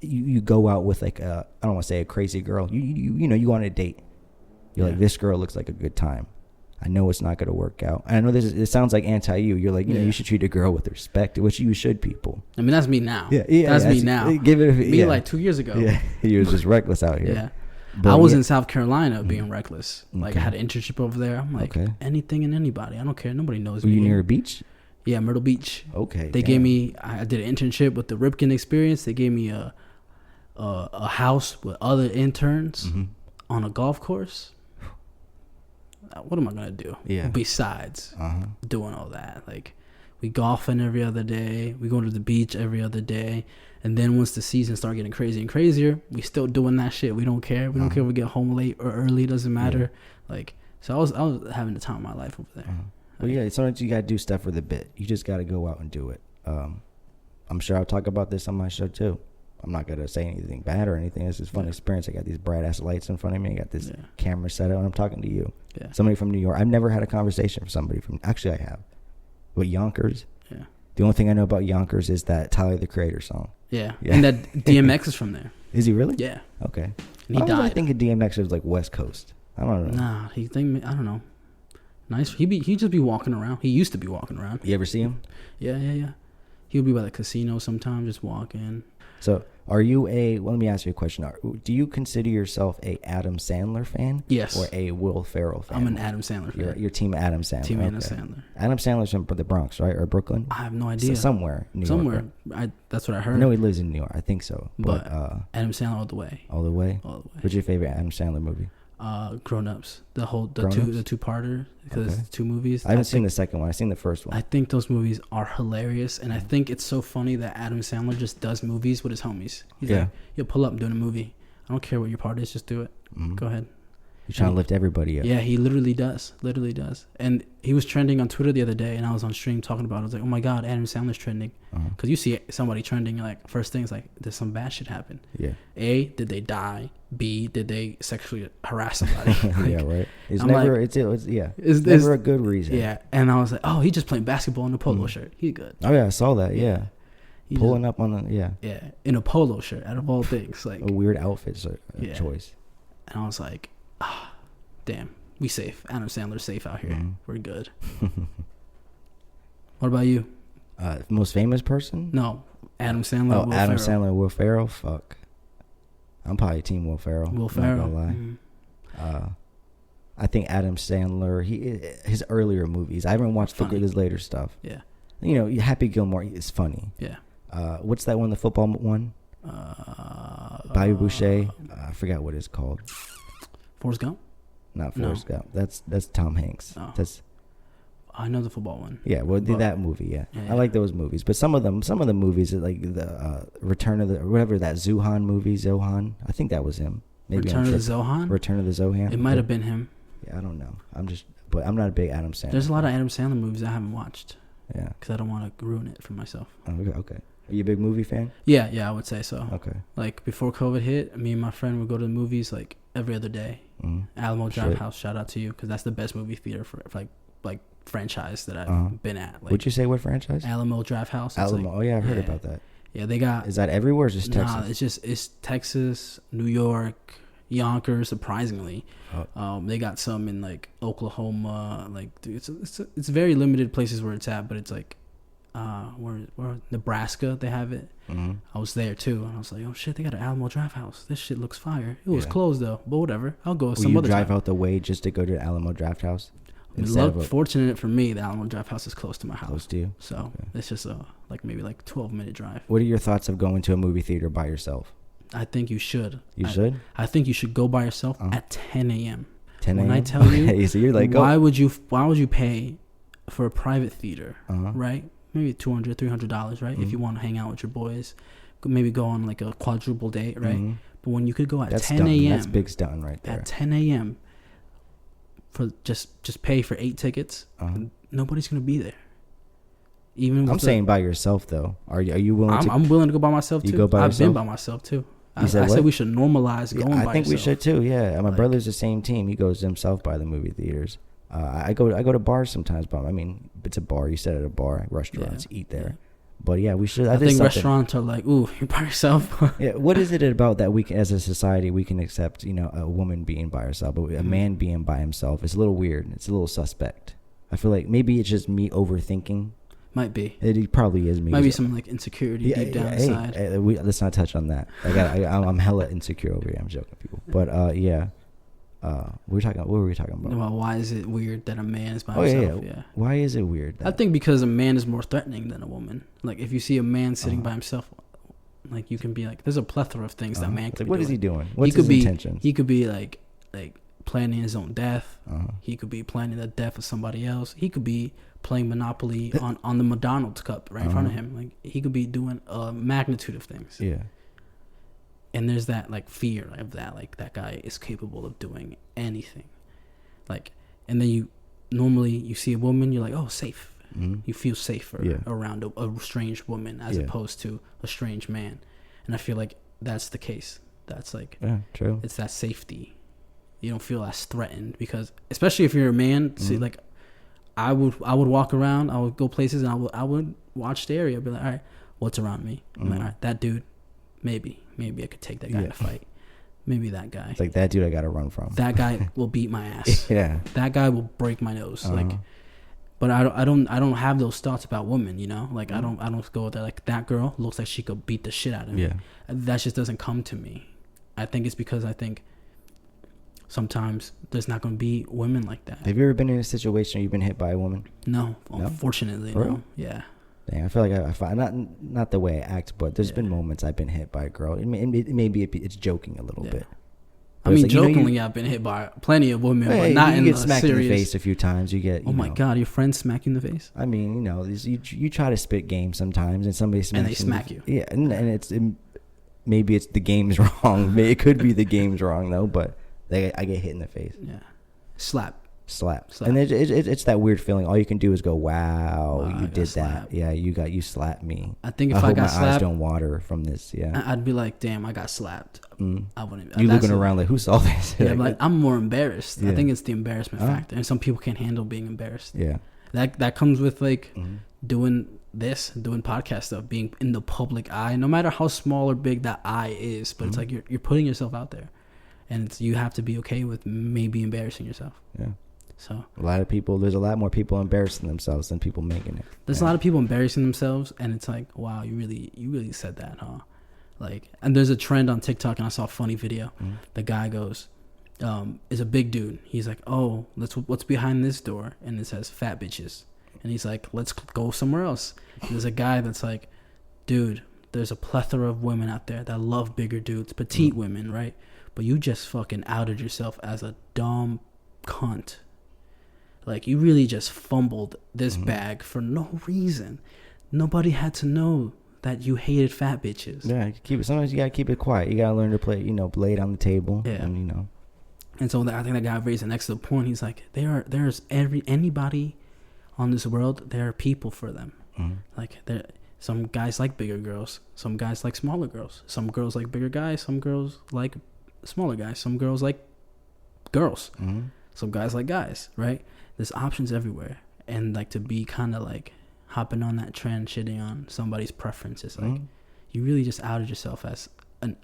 You go out with like I don't want to say a crazy girl. You go on a date. You're like, this girl looks like a good time. I know it's not going to work out. And I know it sounds like anti-you. You're like, you should treat a girl with respect, which you should, people. I mean, that's me now. Yeah, that's me now. Give it me like 2 years ago. Yeah, you was just reckless out here. Yeah. But I was in South Carolina being reckless. Like I had an internship over there. I'm like, anything and anybody. I don't care. Nobody knows me. Were you near a beach? Yeah, Myrtle Beach. Okay. They gave me. I did an internship with the Ripken Experience. They gave me a house with other interns on a golf course. What am I gonna do? Yeah. Besides doing all that, like we golfing every other day, we going to the beach every other day, and then once the season start getting crazy and crazier, we still doing that shit. We don't care. We don't care if we get home late or early. It doesn't matter. Yeah. Like so, I was having the time of my life over there. Well, yeah, sometimes you gotta do stuff for the bit. You just gotta go out and do it. I'm sure I'll talk about this on my show too. I'm not gonna say anything bad or anything. It's just fun experience. I got these bright ass lights in front of me. I got this camera set up, and I'm talking to you. Yeah. Somebody from New York. I've never had a conversation with somebody from. Actually, I have. What, Yonkers? Yeah. The only thing I know about Yonkers is that Tyler the Creator song. Yeah. And that DMX is from there. Is he really? Yeah. Okay. And he died. I think DMX was like West Coast. I don't know. Nah, I don't know. Nice. He just be walking around. He used to be walking around. You ever see him? Yeah. He would be by the casino sometimes, just walking. So, are you let me ask you a question. Do you consider yourself a Adam Sandler fan? Yes. Or a Will Ferrell fan? I'm an Adam Sandler fan. You're team Adam Sandler. Team Adam Sandler. Adam Sandler's from the Bronx, right? Or Brooklyn? I have no idea. So somewhere in New York. Right? That's what I heard. I know he lives in New York. I think so. But Adam Sandler all the way. All the way? All the way. What's your favorite Adam Sandler movie? Grown Ups. The two-parter, because it's 2 movies. I haven't seen the second one. I've seen the first one. I think those movies are hilarious, and I think it's so funny that Adam Sandler just does movies with his homies. He's like, "Yo, pull up, I'm doing a movie. I don't care what your part is, just do it. Go ahead." You're trying to lift everybody up. Yeah, he literally does. And he was trending on Twitter the other day, and I was on stream talking about it. I was like, "Oh my God, Adam Sandler's trending." Because you see somebody trending, like, first thing's like, there's some bad shit happen. Yeah. A, did they die? B, did they sexually harass somebody? Like, yeah, right. It's I'm never, like, it's never a good reason. Yeah. And I was like, oh, he's just playing basketball in a polo shirt. He's good. Oh, yeah, I saw that. Yeah. Pulling up on the, Yeah, in a polo shirt, out of all things. Like a weird outfit choice. And I was like, damn, we safe. Adam Sandler's safe out here. We're good. What about you? Most famous person? No, Adam Sandler. Oh, Adam Sandler, Will Ferrell. Fuck, I'm probably team Will Ferrell. Will Ferrell. Not gonna lie. I think Adam Sandler. His earlier movies. I haven't watched his later stuff. Yeah. You know, Happy Gilmore is funny. Yeah. What's that one? The football one? Bobby Boucher. I forgot what it's called. Forrest Gump. Not Forrest Gump. That's Tom Hanks. Oh. That's. I know the football one. Yeah, well, that movie. Yeah. I like those movies, but some of the movies, like the Return of the whatever that Zohan. I think that was him. Maybe Return of the Zohan. Return of the Zohan. It might have been him. Yeah, I don't know. But I'm not a big Adam Sandler. There's a lot of Adam Sandler movies I haven't watched. Yeah. Because I don't want to ruin it for myself. Okay. Are you a big movie fan? Yeah, I would say so. Okay. Like before COVID hit, me and my friend would go to the movies like every other day. Alamo Drafthouse, shout out to you, because that's the best movie theater for like franchise that I've been at. Like, would you say what franchise? Alamo Drafthouse. Alamo. I've heard about that. Yeah, they got. Is that everywhere or just Texas? It's Texas, New York, Yonkers. Surprisingly, they got some in like Oklahoma. Like, dude, it's very limited places where it's at, but it's like, where Nebraska they have it. I was there too, and I was like, oh shit, they got an Alamo Drafthouse. This shit looks fire. It was closed though, but whatever. I'll go some other time. You drive out the way just to go to Alamo Drafthouse? Fortunate for me, the Alamo Drafthouse is close to my house. Close to you? So it's just maybe 12-minute drive. What are your thoughts of going to a movie theater by yourself? I think you should. You should? I think you should go by yourself at 10 a.m. 10 a.m.? When I tell you, so you're like, why would you pay for a private theater, right? Maybe $200, $300, right? If you want to hang out with your boys, maybe go on like a quadruple date, right? But when you could go at 10 a.m. That's big stunt right there. At 10 a.m. for just pay for 8 tickets, nobody's gonna be there. Even I'm saying by yourself though. Are you willing to? I'm willing to go by myself too. You go by yourself? I've been by myself too. I said we should normalize going by yourself. I think we should too. Yeah, my brother's the same team. He goes himself by the movie theaters. I go to bars sometimes, but I mean, it's a bar. You sit at a bar, restaurants, eat there. But yeah, we should. I think restaurants are like, ooh, you're by yourself. Yeah, what is it about that we can, as a society, we can accept, a woman being by herself, but a man being by himself? It's a little weird. It's a little suspect. I feel like maybe it's just me overthinking. Might be. It probably is me. Might be some like insecurity deep down inside. Let's not touch on that. I'm hella insecure over here. I'm joking, people. But yeah. What were we talking about? Well, why is it weird that a man is by himself? Yeah. Why is it weird? I think because a man is more threatening than a woman. Like if you see a man sitting by himself, like you can be like, there's a plethora of things that man could be What doing. is he doing? What's his intention? He could be like planning his own death. He could be planning the death of somebody else. He could be playing Monopoly on the McDonald's cup right in front of him. Like he could be doing a magnitude of things. Yeah. And there's that like fear of that, like that guy is capable of doing anything. Like, and then you see a woman, you're like, oh, safe. You feel safer around a strange woman as opposed to a strange man. And I feel like that's the case. That's like, true. It's that safety. You don't feel as threatened because, especially if you're a man, see, like, I would walk around. I would go places, and I would watch the area. I'd be like, all right, what's around me? I'm like, all right, that dude, maybe I could take that guy in a fight. Maybe that guy. It's like that dude I gotta run from. That guy will beat my ass. Yeah. That guy will break my nose. Like, but I don't have those thoughts about women. You know, like I don't go there. Like that girl looks like she could beat the shit out of me. Yeah. That just doesn't come to me. I think it's because I think sometimes there's not going to be women like that. Have you ever been in a situation where you've been hit by a woman? No, unfortunately, no. Yeah. Dang, I feel like I find not the way I act, but there's been moments I've been hit by a girl. Maybe it's joking a little bit. But I mean, like, jokingly, I've been hit by plenty of women, but not in a serious. You get smacked in the face a few times. You get. My God, your friends smack you in the face? I mean, you try to spit game sometimes, and somebody smacks. And they smack you. Yeah, and maybe it's the game's wrong. It could be the game's wrong though, but I get hit in the face. Yeah, slap. And it's that weird feeling. All you can do is go, wow, you did that. Yeah, you slapped me. I think if I got slapped, my eyes don't water from this. Yeah, I'd be like, damn, I got slapped. I wouldn't. You looking around like, who saw this? Yeah, like I'm more embarrassed. Yeah. I think it's the embarrassment factor, and some people can't handle being embarrassed. Yeah, that comes with like doing podcast stuff, being in the public eye, no matter how small or big that eye is. But it's like you're putting yourself out there, and you have to be okay with maybe embarrassing yourself. Yeah. So there's a lot more people embarrassing themselves than people making it. There's a lot of people embarrassing themselves, and it's like, wow, you really said that, huh? Like, and there's a trend on TikTok, and I saw a funny video. The guy goes, is a big dude. He's like, oh, what's behind this door? And it says fat bitches. And he's like, let's go somewhere else. And there's a guy that's like, dude, there's a plethora of women out there that love bigger dudes, petite women, right? But you just fucking outed yourself as a dumb cunt. Like, you really just fumbled this bag for no reason. Nobody had to know that you hated fat bitches. Yeah, sometimes you gotta keep it quiet. You gotta learn to play, lay it on the table. Yeah. And, And so I think that guy raised an excellent point. He's like, there's anybody on this world, there are people for them. Like, some guys like bigger girls. Some guys like smaller girls. Some girls like bigger guys. Some girls like smaller guys. Some girls like girls. Some guys like guys, right? There's options everywhere, and like to be kind of like hopping on that trend, shitting on somebody's preferences, like you really just outed yourself as an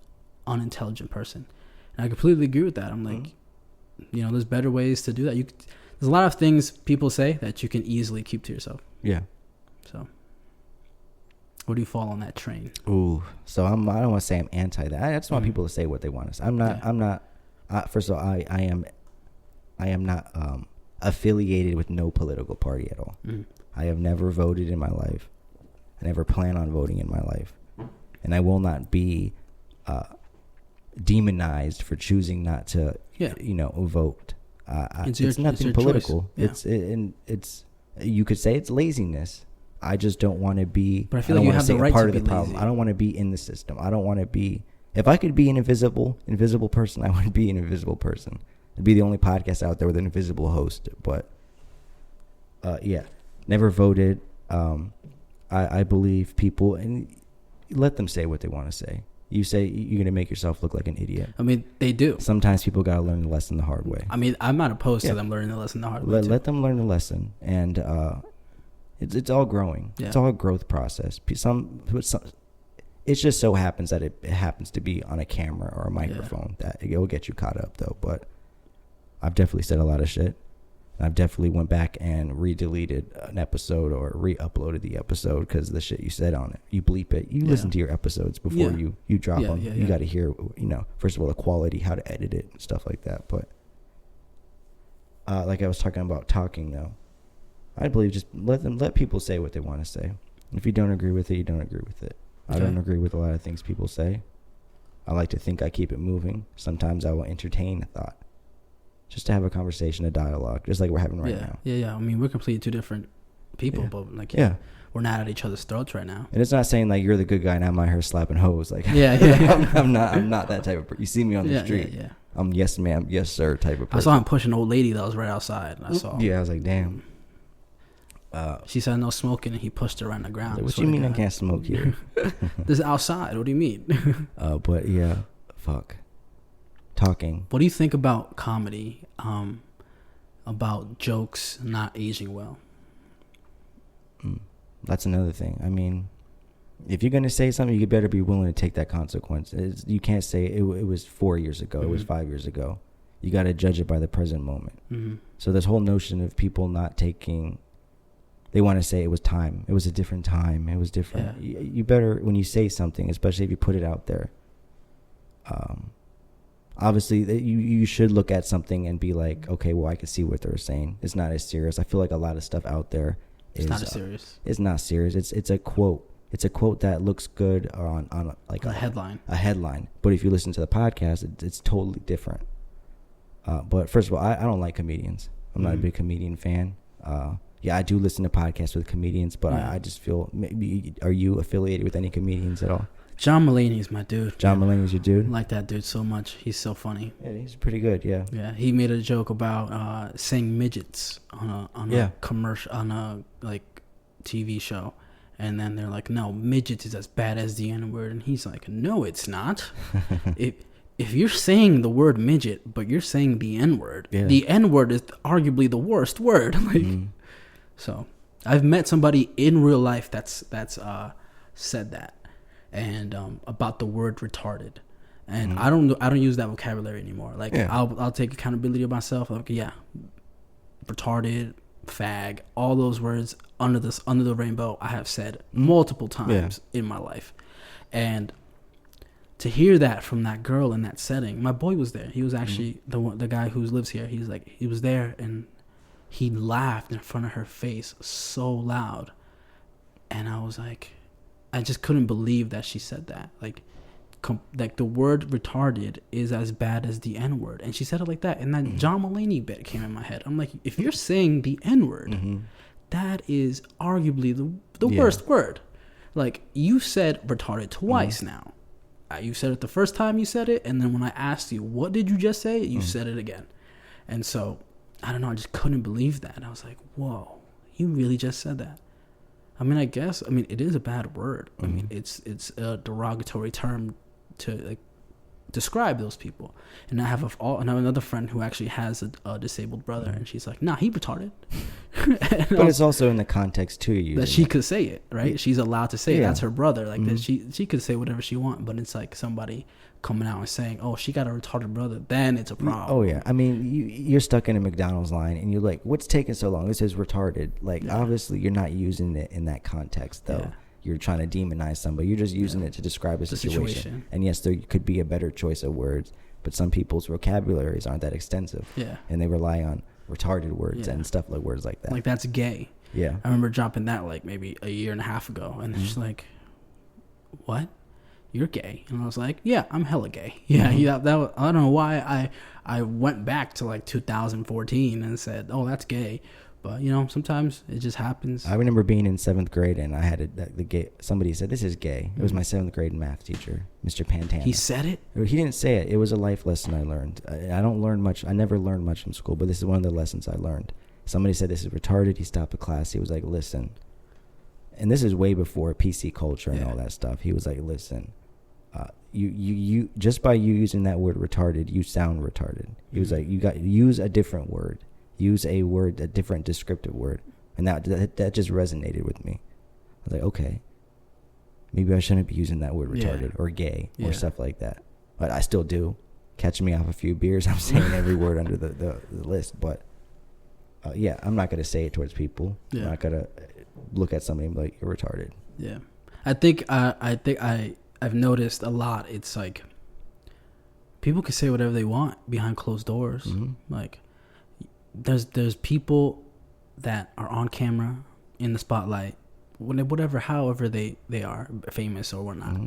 unintelligent person. And I completely agree with that. I'm like, there's better ways to do that. There's a lot of things people say that you can easily keep to yourself. Yeah. So, where do you fall on that train? Ooh, so I don't want to say I'm anti that. I just want people to say what they want to say. I'm not. First of all, I am not affiliated with no political party at all. I have never voted in my life. I never plan on voting in my life, and I will not be demonized for choosing not to, vote. It's nothing political. Yeah. It's you could say it's laziness. I just don't want to be. But I feel like you have the right to be lazy. I don't want to be in the system. I don't want to be. If I could be an invisible person, I would be an invisible person. It'd be the only podcast out there with an invisible host. But never voted. I believe people, and let them say what they want to say. You say you're going to make yourself look like an idiot. I mean, they do. Sometimes people got to learn the lesson the hard way. I mean, I'm not opposed to them learning the lesson the hard way. Let them learn the lesson, and it's all growing. Yeah. It's all a growth process. It just so happens that it happens to be on a camera or a microphone that it will get you caught up, though. But I've definitely said a lot of shit. I've definitely went back and re-deleted an episode or re-uploaded the episode because of the shit you said on it. You bleep it. You listen to your episodes before you drop them. You got to hear, first of all, the quality, how to edit it, and stuff like that. But like I was talking about talking, though, I believe just let people say what they want to say. If you don't agree with it, you don't agree with it. Okay. I don't agree with a lot of things people say. I like to think I keep it moving. Sometimes I will entertain a thought. Just to have a conversation, a dialogue, just like we're having right now. Yeah. I mean, we're completely two different people, but like, we're not at each other's throats right now. And it's not saying like you're the good guy and I'm out here slapping hoes. Like, I'm not that type of person. You see me on the street. Yeah. I'm yes ma'am, yes sir type of person. I saw him push an old lady that was right outside. I was like, damn. She said no smoking, and he pushed her on the ground. Like, what you mean I can't smoke here? This is outside. What do you mean? But yeah, fuck. Talking. What do you think about comedy? about jokes not aging well. That's another thing. I mean, if you're gonna say something, you better be willing to take that consequence. You can't say it was 4 years ago. It was 5 years ago. You got to judge it by the present moment. So this whole notion of people not taking, they want to say it was time. It was a different time. It was different. Yeah. You better, when you say something, especially if you put it out there, obviously you should look at something and be like, okay, well, I can see what they're saying. It's not as serious. I feel like a lot of stuff out there is not as serious. It's not serious. It's a quote. It's a quote that looks good on like a headline. A headline. But if you listen to the podcast, it's totally different. But first of all, I don't like comedians. I'm not a big comedian fan. Yeah, I do listen to podcasts with comedians, but I just feel, maybe, are you affiliated with any comedians at all? John Mulaney's my dude. John Mulaney's your dude? I like that dude so much. He's so funny. Yeah, he's pretty good, yeah. Yeah, he made a joke about saying midgets on a commercial, on a like TV show. And then they're like, no, midgets is as bad as the N-word. And he's like, no, it's not. If you're saying the word midget, but you're saying the N-word, the N-word is arguably the worst word. So I've met somebody in real life that's said that, and about the word retarded. And I don't use that vocabulary anymore. Like I'll take accountability of myself. Like, retarded, fag, all those words under the rainbow I have said multiple times in my life. And to hear that from that girl in that setting, my boy was there. He was actually the guy who lives here. He was there, and he laughed in front of her face so loud. And I was like, I just couldn't believe that she said that. Like the word retarded is as bad as the N-word. And she said it like that. And that John Mulaney bit came in my head. I'm like, if you're saying the N-word, that is arguably the worst word. Like, you said retarded twice now. You said it the first time you said it, and then when I asked you, what did you just say? You said it again. And so, I don't know, I just couldn't believe that. I was like, whoa, you really just said that. I mean, it is a bad word. I mean, it's a derogatory term to like describe those people. And I have another friend who actually has a disabled brother, and she's like, nah, he retarded. But it's also in the context too, that she could say it, right? She's allowed to say it. That's her brother. Like that, she could say whatever she wants. But it's like somebody coming out and saying, oh, she got a retarded brother, then it's a problem. Oh yeah, I mean, you're stuck in a McDonald's line and you're like, what's taking so long? This is retarded. Like obviously you're not using it in that context though. You're trying to demonize somebody. You're just using it to describe a situation. And yes, there could be a better choice of words, but some people's vocabularies aren't that extensive. Yeah. And they rely on retarded words and stuff like words like that. Like that's gay. Yeah. I remember dropping that like maybe a year and a half ago, and she's like, what? You're gay? And I was like, yeah, I'm hella gay. Yeah. That was, I don't know why I went back to like 2014 and said, oh, that's gay. But, sometimes it just happens. I remember being in 7th grade and I had the gay. Somebody said, this is gay. It was my 7th grade math teacher, Mr. Pantana. He said it? He didn't say it. It was a life lesson I learned. I don't learn much. I never learned much from school, but this is one of the lessons I learned. Somebody said, this is retarded. He stopped the class. He was like, listen. And this is way before PC culture and all that stuff. He was like, listen, you just by you using that word retarded, you sound retarded. He was like, use a different word. Use a word, a different descriptive word. And that just resonated with me. I was like, okay, maybe I shouldn't be using that word retarded or gay or stuff like that. But I still do. Catch me off a few beers, I'm saying every word under the list. But I'm not going to say it towards people. I'm not going to look at somebody and be like, you're retarded. Yeah. I think I've noticed a lot. It's like people can say whatever they want behind closed doors. Like, there's people that are on camera in the spotlight, however they are famous or whatnot,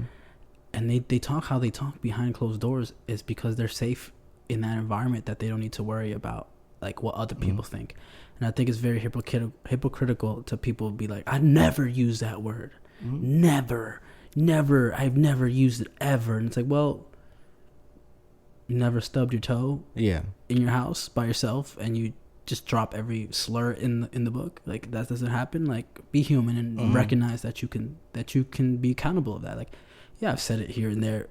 and they talk how they talk behind closed doors is because they're safe in that environment, that they don't need to worry about like what other people think. And I think it's very hypocritical to people be like, I never use that word, never, I've never used it ever. And it's like, well, you never stubbed your toe in your house by yourself and you just drop every slur in the book. Like, that doesn't happen. Like, be human and recognize that you can be accountable of that. Like, I've said it here and there,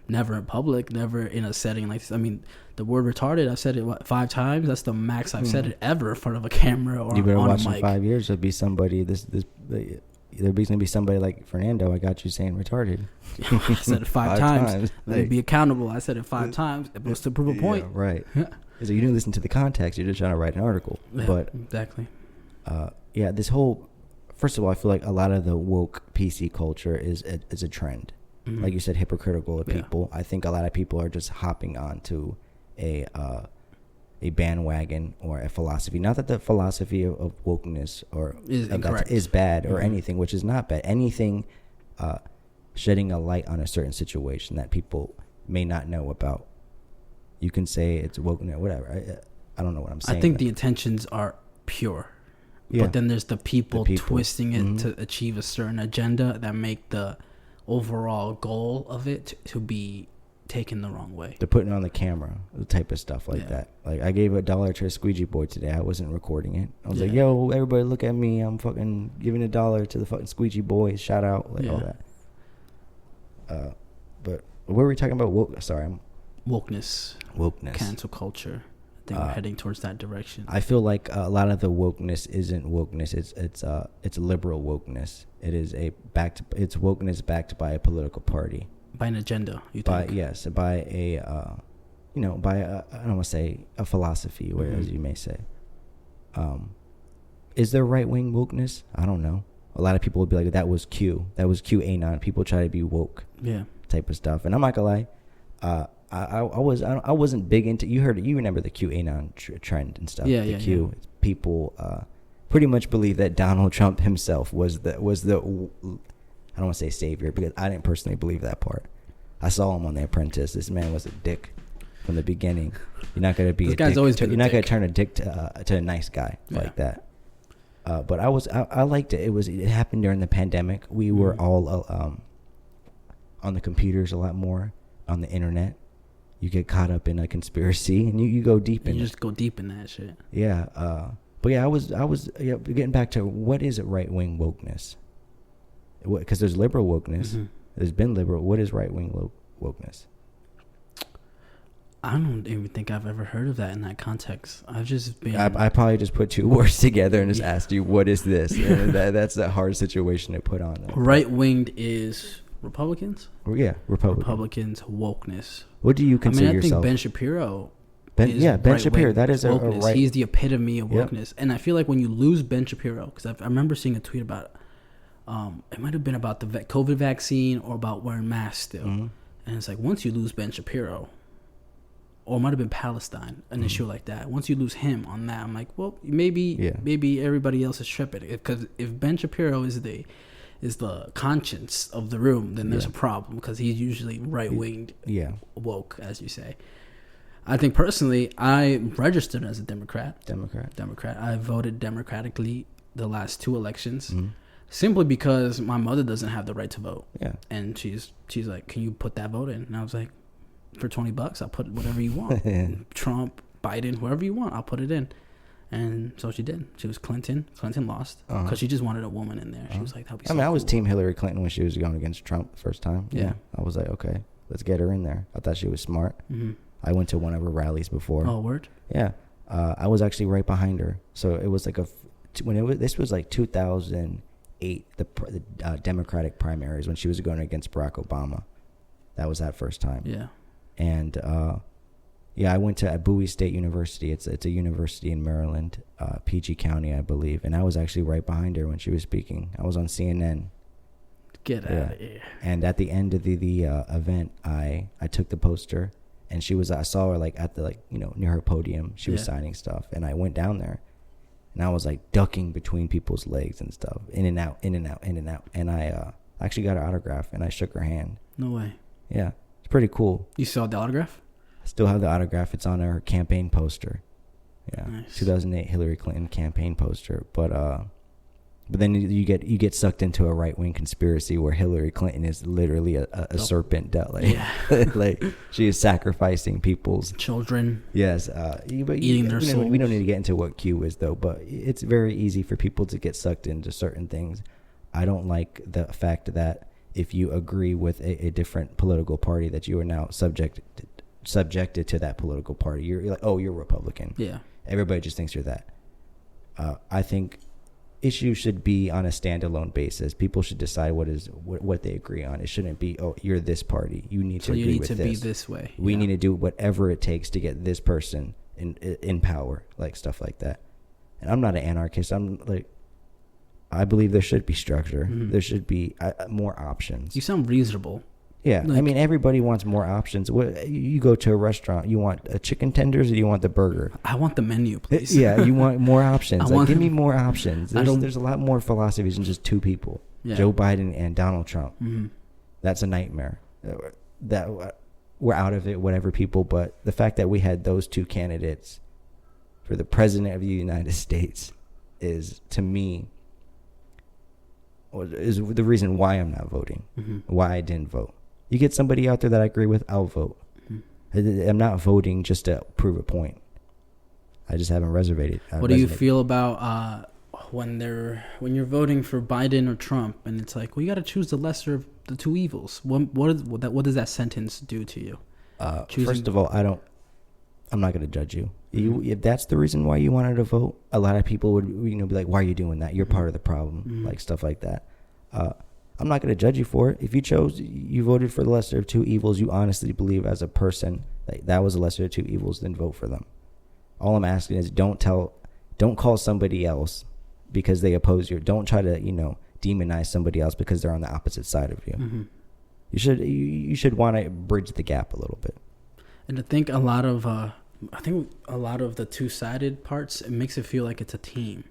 never in public, never in a setting like this. I mean, the word retarded, I've said it 5 times. That's the max I've said it ever in front of a camera or you better on watch a mic. In 5 years, there'll be somebody. There'll be gonna be somebody like Fernando. I got you saying retarded. I said it 5 times. Let me be accountable. I said it 5 times. It was to prove a point. Yeah, right. So you didn't listen to the context. You're just trying to write an article. Yeah, but exactly. This whole. First of all, I feel like a lot of the woke PC culture is a trend. Mm-hmm. Like you said, hypocritical of people. I think a lot of people are just hopping onto a bandwagon or a philosophy. Not that the philosophy of wokeness or is bad or anything, which is not bad. Anything shedding a light on a certain situation that people may not know about. You can say it's woke or whatever. I don't know what I'm saying. I think the intentions are pure. Yeah. But then there's the people twisting it to achieve a certain agenda that make the overall goal of it to be taken the wrong way. They're putting it on the camera, the type of stuff like that. Like I gave $1 to a squeegee boy today. I wasn't recording it. I was like, yo, everybody look at me. I'm fucking giving $1 to the fucking squeegee boy. Shout out. All that. But what were we talking about? Wokeness. Cancel culture. I think we're heading towards that direction. I feel like a lot of the wokeness isn't wokeness. It's liberal wokeness. It's wokeness backed by a political party. By an agenda, you think? By a I don't want to say a philosophy, as you may say. Is there right wing wokeness? I don't know. A lot of people would be like, that was QAnon. People try to be woke, type of stuff. And I'm not gonna lie, I wasn't big into. You remember the QAnon trend and stuff. People pretty much believe that Donald Trump himself was the I don't want to say savior because I didn't personally believe that part. I saw him on The Apprentice. This man was a dick from the beginning. You're not gonna be this guy's always been you're not gonna turn a dick to a nice guy like that. But I liked it. It happened during the pandemic. We were all on the computers a lot more, on the internet. You get caught up in a conspiracy and you go deep in it. You just go deep in that shit. Yeah. But I was getting back to what is right wing wokeness? Because there's liberal wokeness. Mm-hmm. There's been liberal. What is right wing wokeness? I don't even think I've ever heard of that in that context. I've just been. I probably just put 2 words together and just asked you, what is this? And that's a hard situation to put on. Right winged is Republicans? Yeah, Republicans, wokeness. What do you consider yourself? I think Ben Shapiro. Ben Shapiro. That is a right. He's the epitome of wokeness. And I feel like when you lose Ben Shapiro, because I remember seeing a tweet about it. It might have been about the COVID vaccine or about wearing masks still. Mm-hmm. And it's like, once you lose Ben Shapiro, or it might have been Palestine, an issue like that. Once you lose him on that, I'm like, well, maybe everybody else is tripping. Because if Ben Shapiro is the conscience of the room, then there's a problem, because he's usually right-winged, woke, as you say. I think personally, I registered as a Democrat. I voted democratically the last 2 elections. Mm-hmm. Simply because my mother doesn't have the right to vote. Yeah. And she's like, can you put that vote in? And I was like, for $20, I'll put whatever you want. Trump, Biden, whoever you want, I'll put it in. And so she did. She was Clinton. Clinton lost because she just wanted a woman in there. She was like, that'd be so cool. I was Team Hillary Clinton when she was going against Trump the first time. Yeah. I was like, okay, let's get her in there. I thought she was smart. Mm-hmm. I went to one of her rallies before. Oh, word? Yeah. I was actually right behind her. So it was like this was like 2008, the Democratic primaries, when she was going against Barack Obama. That was that first time. Yeah. And I went to Bowie State University. It's a university in Maryland, PG County, I believe. And I was actually right behind her when she was speaking. I was on CNN. Get out of here. And at the end of the event, I took the poster, and I saw her like at the near her podium. She was signing stuff, and I went down there. And I was like ducking between people's legs and stuff, in and out. And I actually got her autograph, and I shook her hand. No way. Yeah, it's pretty cool. You saw the autograph? I still have the autograph. It's on her campaign poster. Yeah, nice. 2008 Hillary Clinton campaign poster. But then you get sucked into a right wing conspiracy where Hillary Clinton is literally a serpent. Like she is sacrificing people's children. Yes, eating their souls. We don't need to get into what Q is though, but it's very easy for people to get sucked into certain things. I don't like the fact that if you agree with a different political party, that you are now subjected to that political party. You're like, oh, you're Republican. Yeah. Everybody just thinks you're that. I think issues should be on a standalone basis. People should decide what they agree on. It shouldn't be, oh, you're this party, you need to agree with this. So you need to be this way. We need to do whatever it takes to get this person in power, like stuff like that. And I'm not an anarchist. I believe there should be structure. Mm-hmm. There should be more options. You sound reasonable. Yeah, I mean, everybody wants more options. You go to a restaurant, you want a chicken tenders or you want the burger? I want the menu, please. Yeah, you want more options. Give me more options. There's a lot more philosophies than just two people, Joe Biden and Donald Trump. Mm-hmm. That's a nightmare. That we're out of it, whatever, people. But the fact that we had those two candidates for the president of the United States is, to me, is the reason why I'm not voting, why I didn't vote. You get somebody out there that I agree with, I'll vote. Mm-hmm. I'm not voting just to prove a point. I just haven't reservated. What do you feel about when you're voting for Biden or Trump, and it's like, well, you got to choose the lesser of the two evils? What does that sentence do to you? First of all, I'm not going to judge you. If that's the reason why you wanted to vote, a lot of people would be like, why are you doing that? You're part of the problem, like stuff like that. I'm not going to judge you for it. If you voted for the lesser of two evils, you honestly believe as a person that was the lesser of two evils, then vote for them. All I'm asking is don't call somebody else because they oppose you. Don't try to, demonize somebody else because they're on the opposite side of you. Mm-hmm. You should want to bridge the gap a little bit. And I think a lot of the two-sided parts, it makes it feel like it's a team.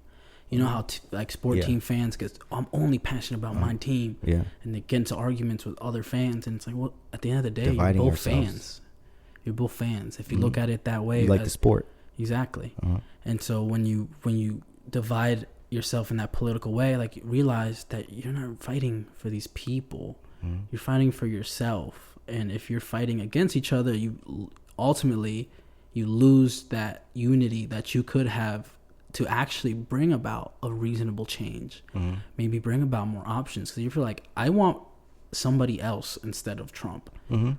You know how sport team fans get, I'm only passionate about my team. Yeah. And they get into arguments with other fans. And it's like, well, at the end of the day, dividing you're both ourselves. fans. You're both fans. If you look at it that way. You like the sport. Exactly. And so when you divide yourself in that political way, you realize that you're not fighting for these people. You're fighting for yourself. And if you're fighting against each other, you ultimately lose that unity that you could have to actually bring about a reasonable change. Maybe bring about more options. Because you feel like, I want somebody else instead of Trump.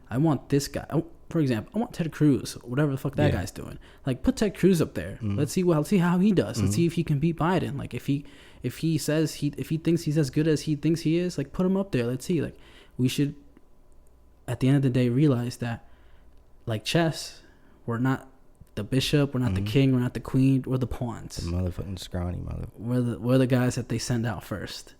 I want this guy. For example, I want Ted Cruz, whatever the fuck that guy's doing. Put Ted Cruz up there. Let's see how he does. Let's see if he can beat Biden. If he thinks he's as good as he thinks he is, put him up there. Let's see. We should, at the end of the day, realize that, like chess, we're not the bishop, we're not the king, we're not the queen, we're the pawns. The motherfucking scrawny We're the guys that they send out first.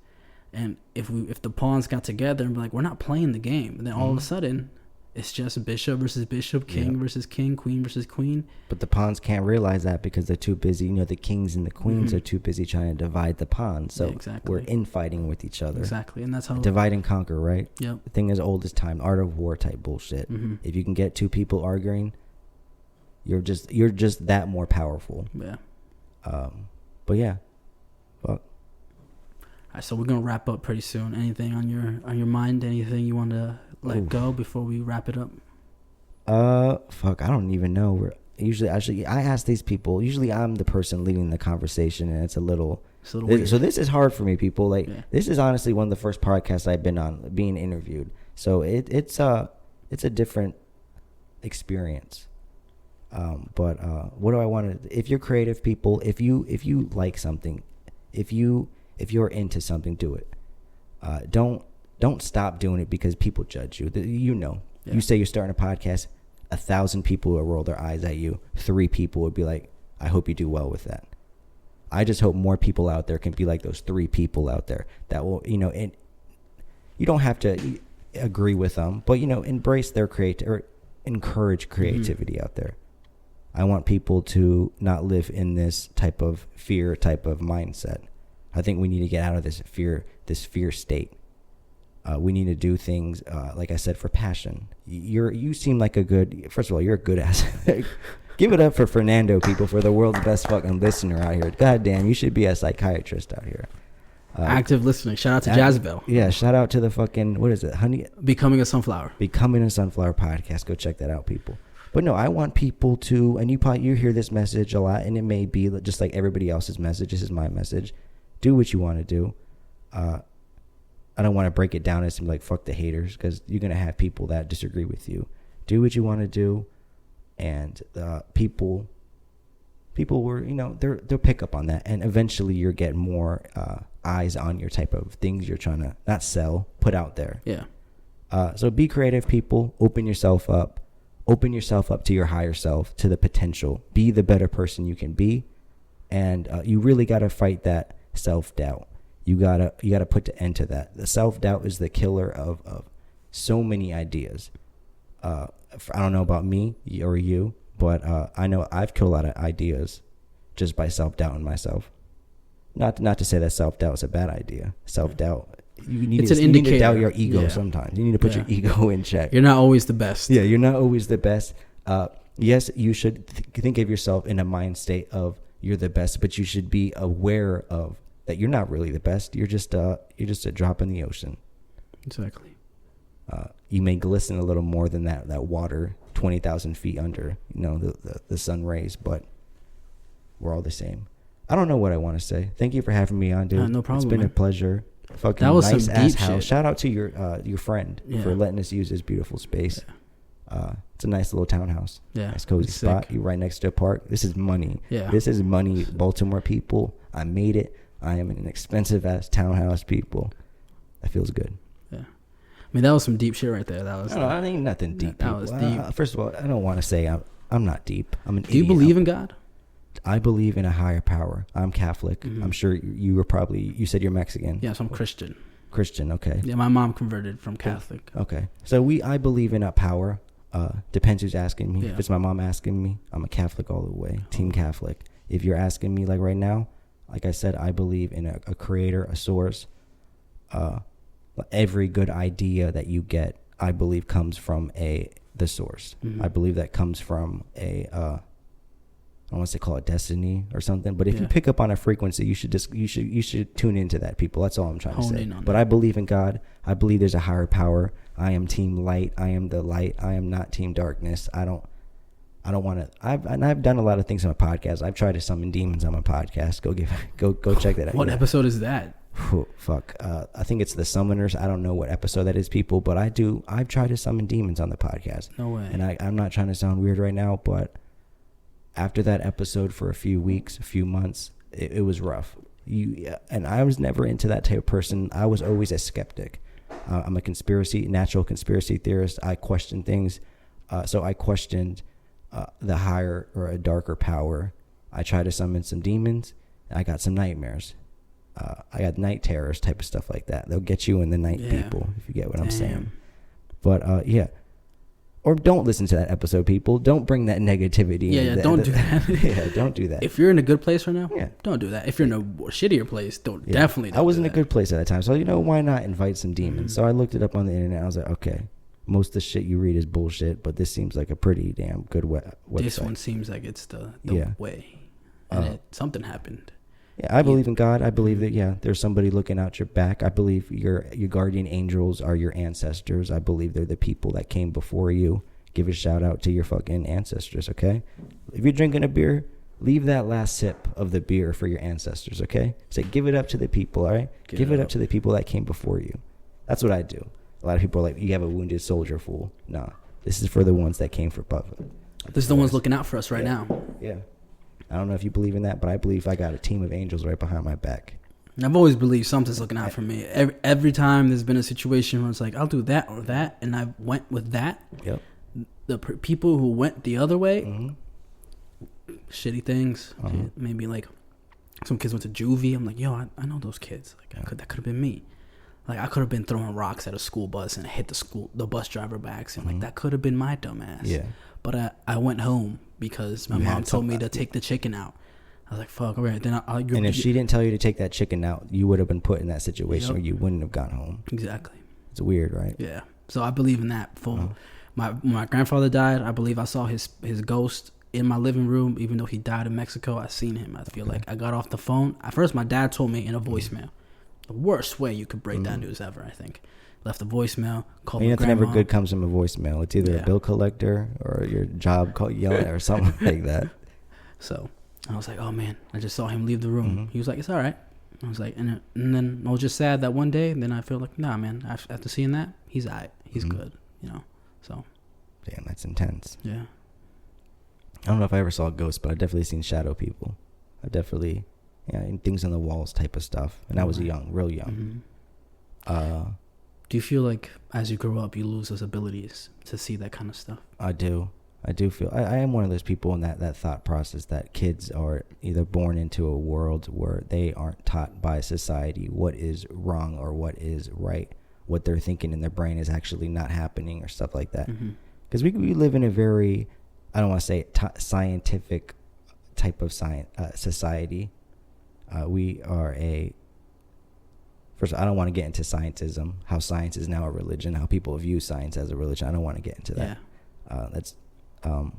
And if the pawns got together and be like, we're not playing the game, and then all of a sudden it's just bishop versus bishop, king versus king, queen versus queen. But the pawns can't realize that because they're too busy. The kings and the queens are too busy trying to divide the pawns. So we're infighting with each other. Exactly, and that's how divide and conquer, right? Yep. The thing is old as time, art of war type bullshit. If you can get two people arguing, you're just that more powerful. Yeah. But yeah. Fuck. All right, so we're gonna wrap up pretty soon. Anything on your mind? Anything you want to let go before we wrap it up? Fuck, I don't even know. I ask these people. Usually, I'm the person leading the conversation, and it's a little weird. So this is hard for me, people. This is honestly one of the first podcasts I've been on, being interviewed. So it's a different experience. But what do I want to? If you're creative people, if you like something, if you're into something, do it. Don't stop doing it because people judge you. You say you're starting a podcast, 1,000 people will roll their eyes at you. 3 people would be like, I hope you do well with that. I just hope more people out there can be like those 3 people out there that will, and you don't have to agree with them, but embrace their or encourage creativity out there. I want people to not live in this type of fear type of mindset. I think we need to get out of this fear state. We need to do things, like I said, for passion. You seem like first of all, you're a good ass. Give it up for Fernando, people, for the world's best fucking listener out here. God damn, you should be a psychiatrist out here. Active listening. Shout out to Jazbel. Yeah, shout out to the fucking, what is it? Becoming a Sunflower podcast. Go check that out, people. But no, I want people to, and you hear this message a lot, and it may be just like everybody else's message. This is my message. Do what you want to do. I don't want to break it down as like fuck the haters, because you're gonna have people that disagree with you. Do what you want to do, and people were, they'll pick up on that, and eventually you'll get more eyes on your type of things you're trying to not sell, put out there. Yeah. So be creative, people. Open yourself up to your higher self, to the potential. Be the better person you can be, and you really got to fight that self-doubt. You gotta put an end to that. The self-doubt is the killer of so many ideas. I don't know about me or you, but I know I've killed a lot of ideas just by self-doubting myself. Not to say that self-doubt is a bad idea. Self-doubt, you need to doubt your ego sometimes. You need to put your ego in check. You're not always the best. Yeah, you're not always the best. Yes, you should think of yourself in a mind state of you're the best, but you should be aware of that you're not really the best. You're just a drop in the ocean. Exactly. You may glisten a little more than that water 20,000 feet under, the sun rays, but we're all the same. I don't know what I want to say. Thank you for having me on, dude. No problem. It's been a pleasure. Fucking that was nice some ass deep house. shit. Shout out to your friend for letting us use his beautiful space. Yeah. It's a nice little townhouse. Yeah, nice cozy spot. You're right next to a park. This is money. Yeah, this is money. Baltimore people, I made it. I am in an expensive ass townhouse, people. That feels good. Yeah, I mean that was some deep shit right there. That was. No, I ain't nothing deep. That was deep. First of all, I don't want to say I'm not deep. I'm an idiot. Do you believe in God? I believe in a higher power. I'm Catholic. Mm-hmm. I'm sure you said you're Mexican. Yes, I'm Christian. Christian, okay. Yeah, my mom converted from Catholic. Okay. So I believe in a power. Depends who's asking me. Yeah. If it's my mom asking me, I'm a Catholic all the way. Team Catholic. If you're asking me like right now, like I said, I believe in a creator, a source. Every good idea that you get, I believe comes from the source. Mm-hmm. I believe that comes from I don't want to call it destiny or something, but if you pick up on a frequency, you should tune into that, people. That's all I'm trying to say. But I believe in God. I believe there's a higher power. I am team light. I am the light. I am not team darkness. I don't want to. I've done a lot of things on my podcast. I've tried to summon demons on my podcast. Go check that out. What episode is that? Oh, fuck. I think it's the Summoners. I don't know what episode that is, people, but I've tried to summon demons on the podcast. No way. And I'm not trying to sound weird right now, but after that episode for a few weeks, a few months, it was rough. And I was never into that type of person. I was always a skeptic. I'm a natural conspiracy theorist. I question things. So I questioned the higher or a darker power. I tried to summon some demons. And I got some nightmares. I got night terrors, type of stuff like that. They'll get you in the night, people, if you get what I'm saying. But yeah. Or don't listen to that episode, people. Don't bring that negativity. Yeah, don't do that. Yeah, don't do that. If you're in a good place right now, don't do that. If you're in a shittier place, definitely don't. I was in a good place at that time, so why not invite some demons? Mm-hmm. So I looked it up on the internet. I was like, okay, most of the shit you read is bullshit, but this seems like a pretty damn good website. This one seems like it's the way, and something happened. Yeah, I believe in God. I believe that, there's somebody looking out your back. I believe your guardian angels are your ancestors. I believe they're the people that came before you. Give a shout out to your fucking ancestors, okay? If you're drinking a beer, leave that last sip of the beer for your ancestors, okay? Say, give it up to the people, all right? Give it up to the people that came before you. That's what I do. A lot of people are like, you have a wounded soldier, fool. No, this is for the ones that came for Buffett. This is the ones looking out for us right now. Yeah. I don't know if you believe in that, but I believe I got a team of angels right behind my back. I've always believed something's looking out for me. Every time there's been a situation where it's like, I'll do that or that, and I went with that. Yep. The people who went the other way, shitty things. Maybe like some kids went to juvie. I'm like, yo, I know those kids. Like that could have been me. Like I could have been throwing rocks at a school bus and hit the bus driver by accident. Like that could have been my dumb ass. Yeah. But I went home because my mom told me to take the chicken out. I was like, fuck, all right. Then and if she didn't tell you to take that chicken out, you would have been put in that situation where you wouldn't have gone home. Exactly. It's weird, right? Yeah. So I believe in that. When my grandfather died, I believe I saw his ghost in my living room. Even though he died in Mexico, I seen him. I feel like I got off the phone. At first, my dad told me in a voicemail. The worst way you could break that news ever, I think. Left a voicemail, called my grandma. Nothing ever good comes from a voicemail. It's either a bill collector or your job yelling or something like that. So I was like, oh man, I just saw him leave the room. He was like, it's all right. I was like, and then I was just sad that one day. And then I feel like, nah, man. After seeing that, he's alright. He's good. So. Damn, that's intense. Yeah. I don't know if I ever saw a ghost, but I've definitely seen shadow people. I definitely, and things on the walls type of stuff. And I was real young. Do you feel like as you grow up, you lose those abilities to see that kind of stuff? I do feel I am one of those people in that thought process that kids are either born into a world where they aren't taught by society what is wrong or what is right. What they're thinking in their brain is actually not happening or stuff like that. Because we live in a very, I don't want to say scientific type of society. We are first, I don't want to get into scientism, how science is now a religion, how people view science as a religion. I don't want to get into that. That's, what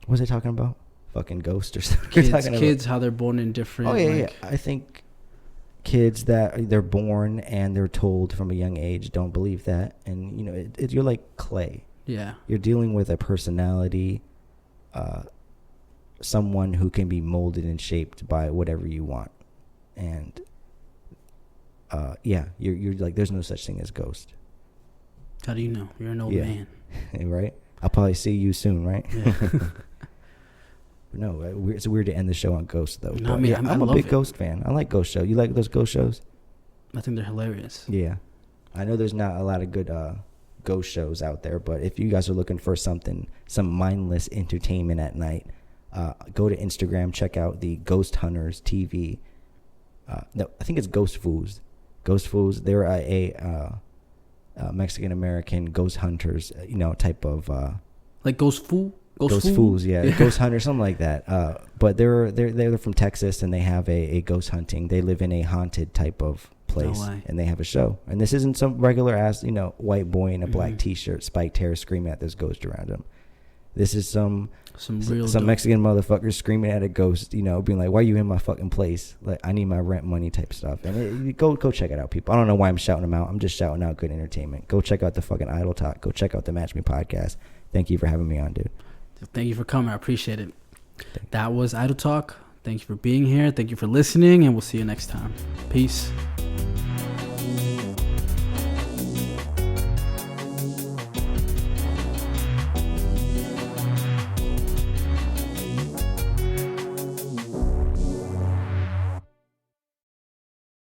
was I talking about? Fucking ghosts or something? Kids, how they're born in different. Oh, yeah. I think kids that they're born and they're told from a young age don't believe that. And, you're like clay. Yeah. You're dealing with a personality, someone who can be molded and shaped by whatever you want. And you're like, there's no such thing as ghost. How do you know? You're an old man. Right? I'll probably see you soon, right? Yeah. No, it's weird to end the show on ghosts, though. No, I'm a big ghost fan. I like ghost shows. You like those ghost shows? I think they're hilarious. Yeah. I know there's not a lot of good ghost shows out there, but if you guys are looking for some mindless entertainment at night, go to Instagram, check out the Ghost Hunters TV. No, I think it's Ghost Fools. Ghost Fools, they're a Mexican American ghost hunters, type of like Ghost Fool. Ghost Fools, yeah. Ghost Hunters, something like that. But they're from Texas, and they have a ghost hunting. They live in a haunted type of place, and they have a show. And this isn't some regular ass, white boy in a black T-shirt, spiked hair, screaming at this ghost around him. This is some Mexican motherfucker screaming at a ghost, being like, "Why are you in my fucking place? Like, I need my rent money," type stuff. And go check it out, people. I don't know why I'm shouting them out. I'm just shouting out good entertainment. Go check out the fucking Idle Talk. Go check out the Match Me podcast. Thank you for having me on, dude. Thank you for coming. I appreciate it. That was Idle Talk. Thank you for being here. Thank you for listening, and we'll see you next time. Peace.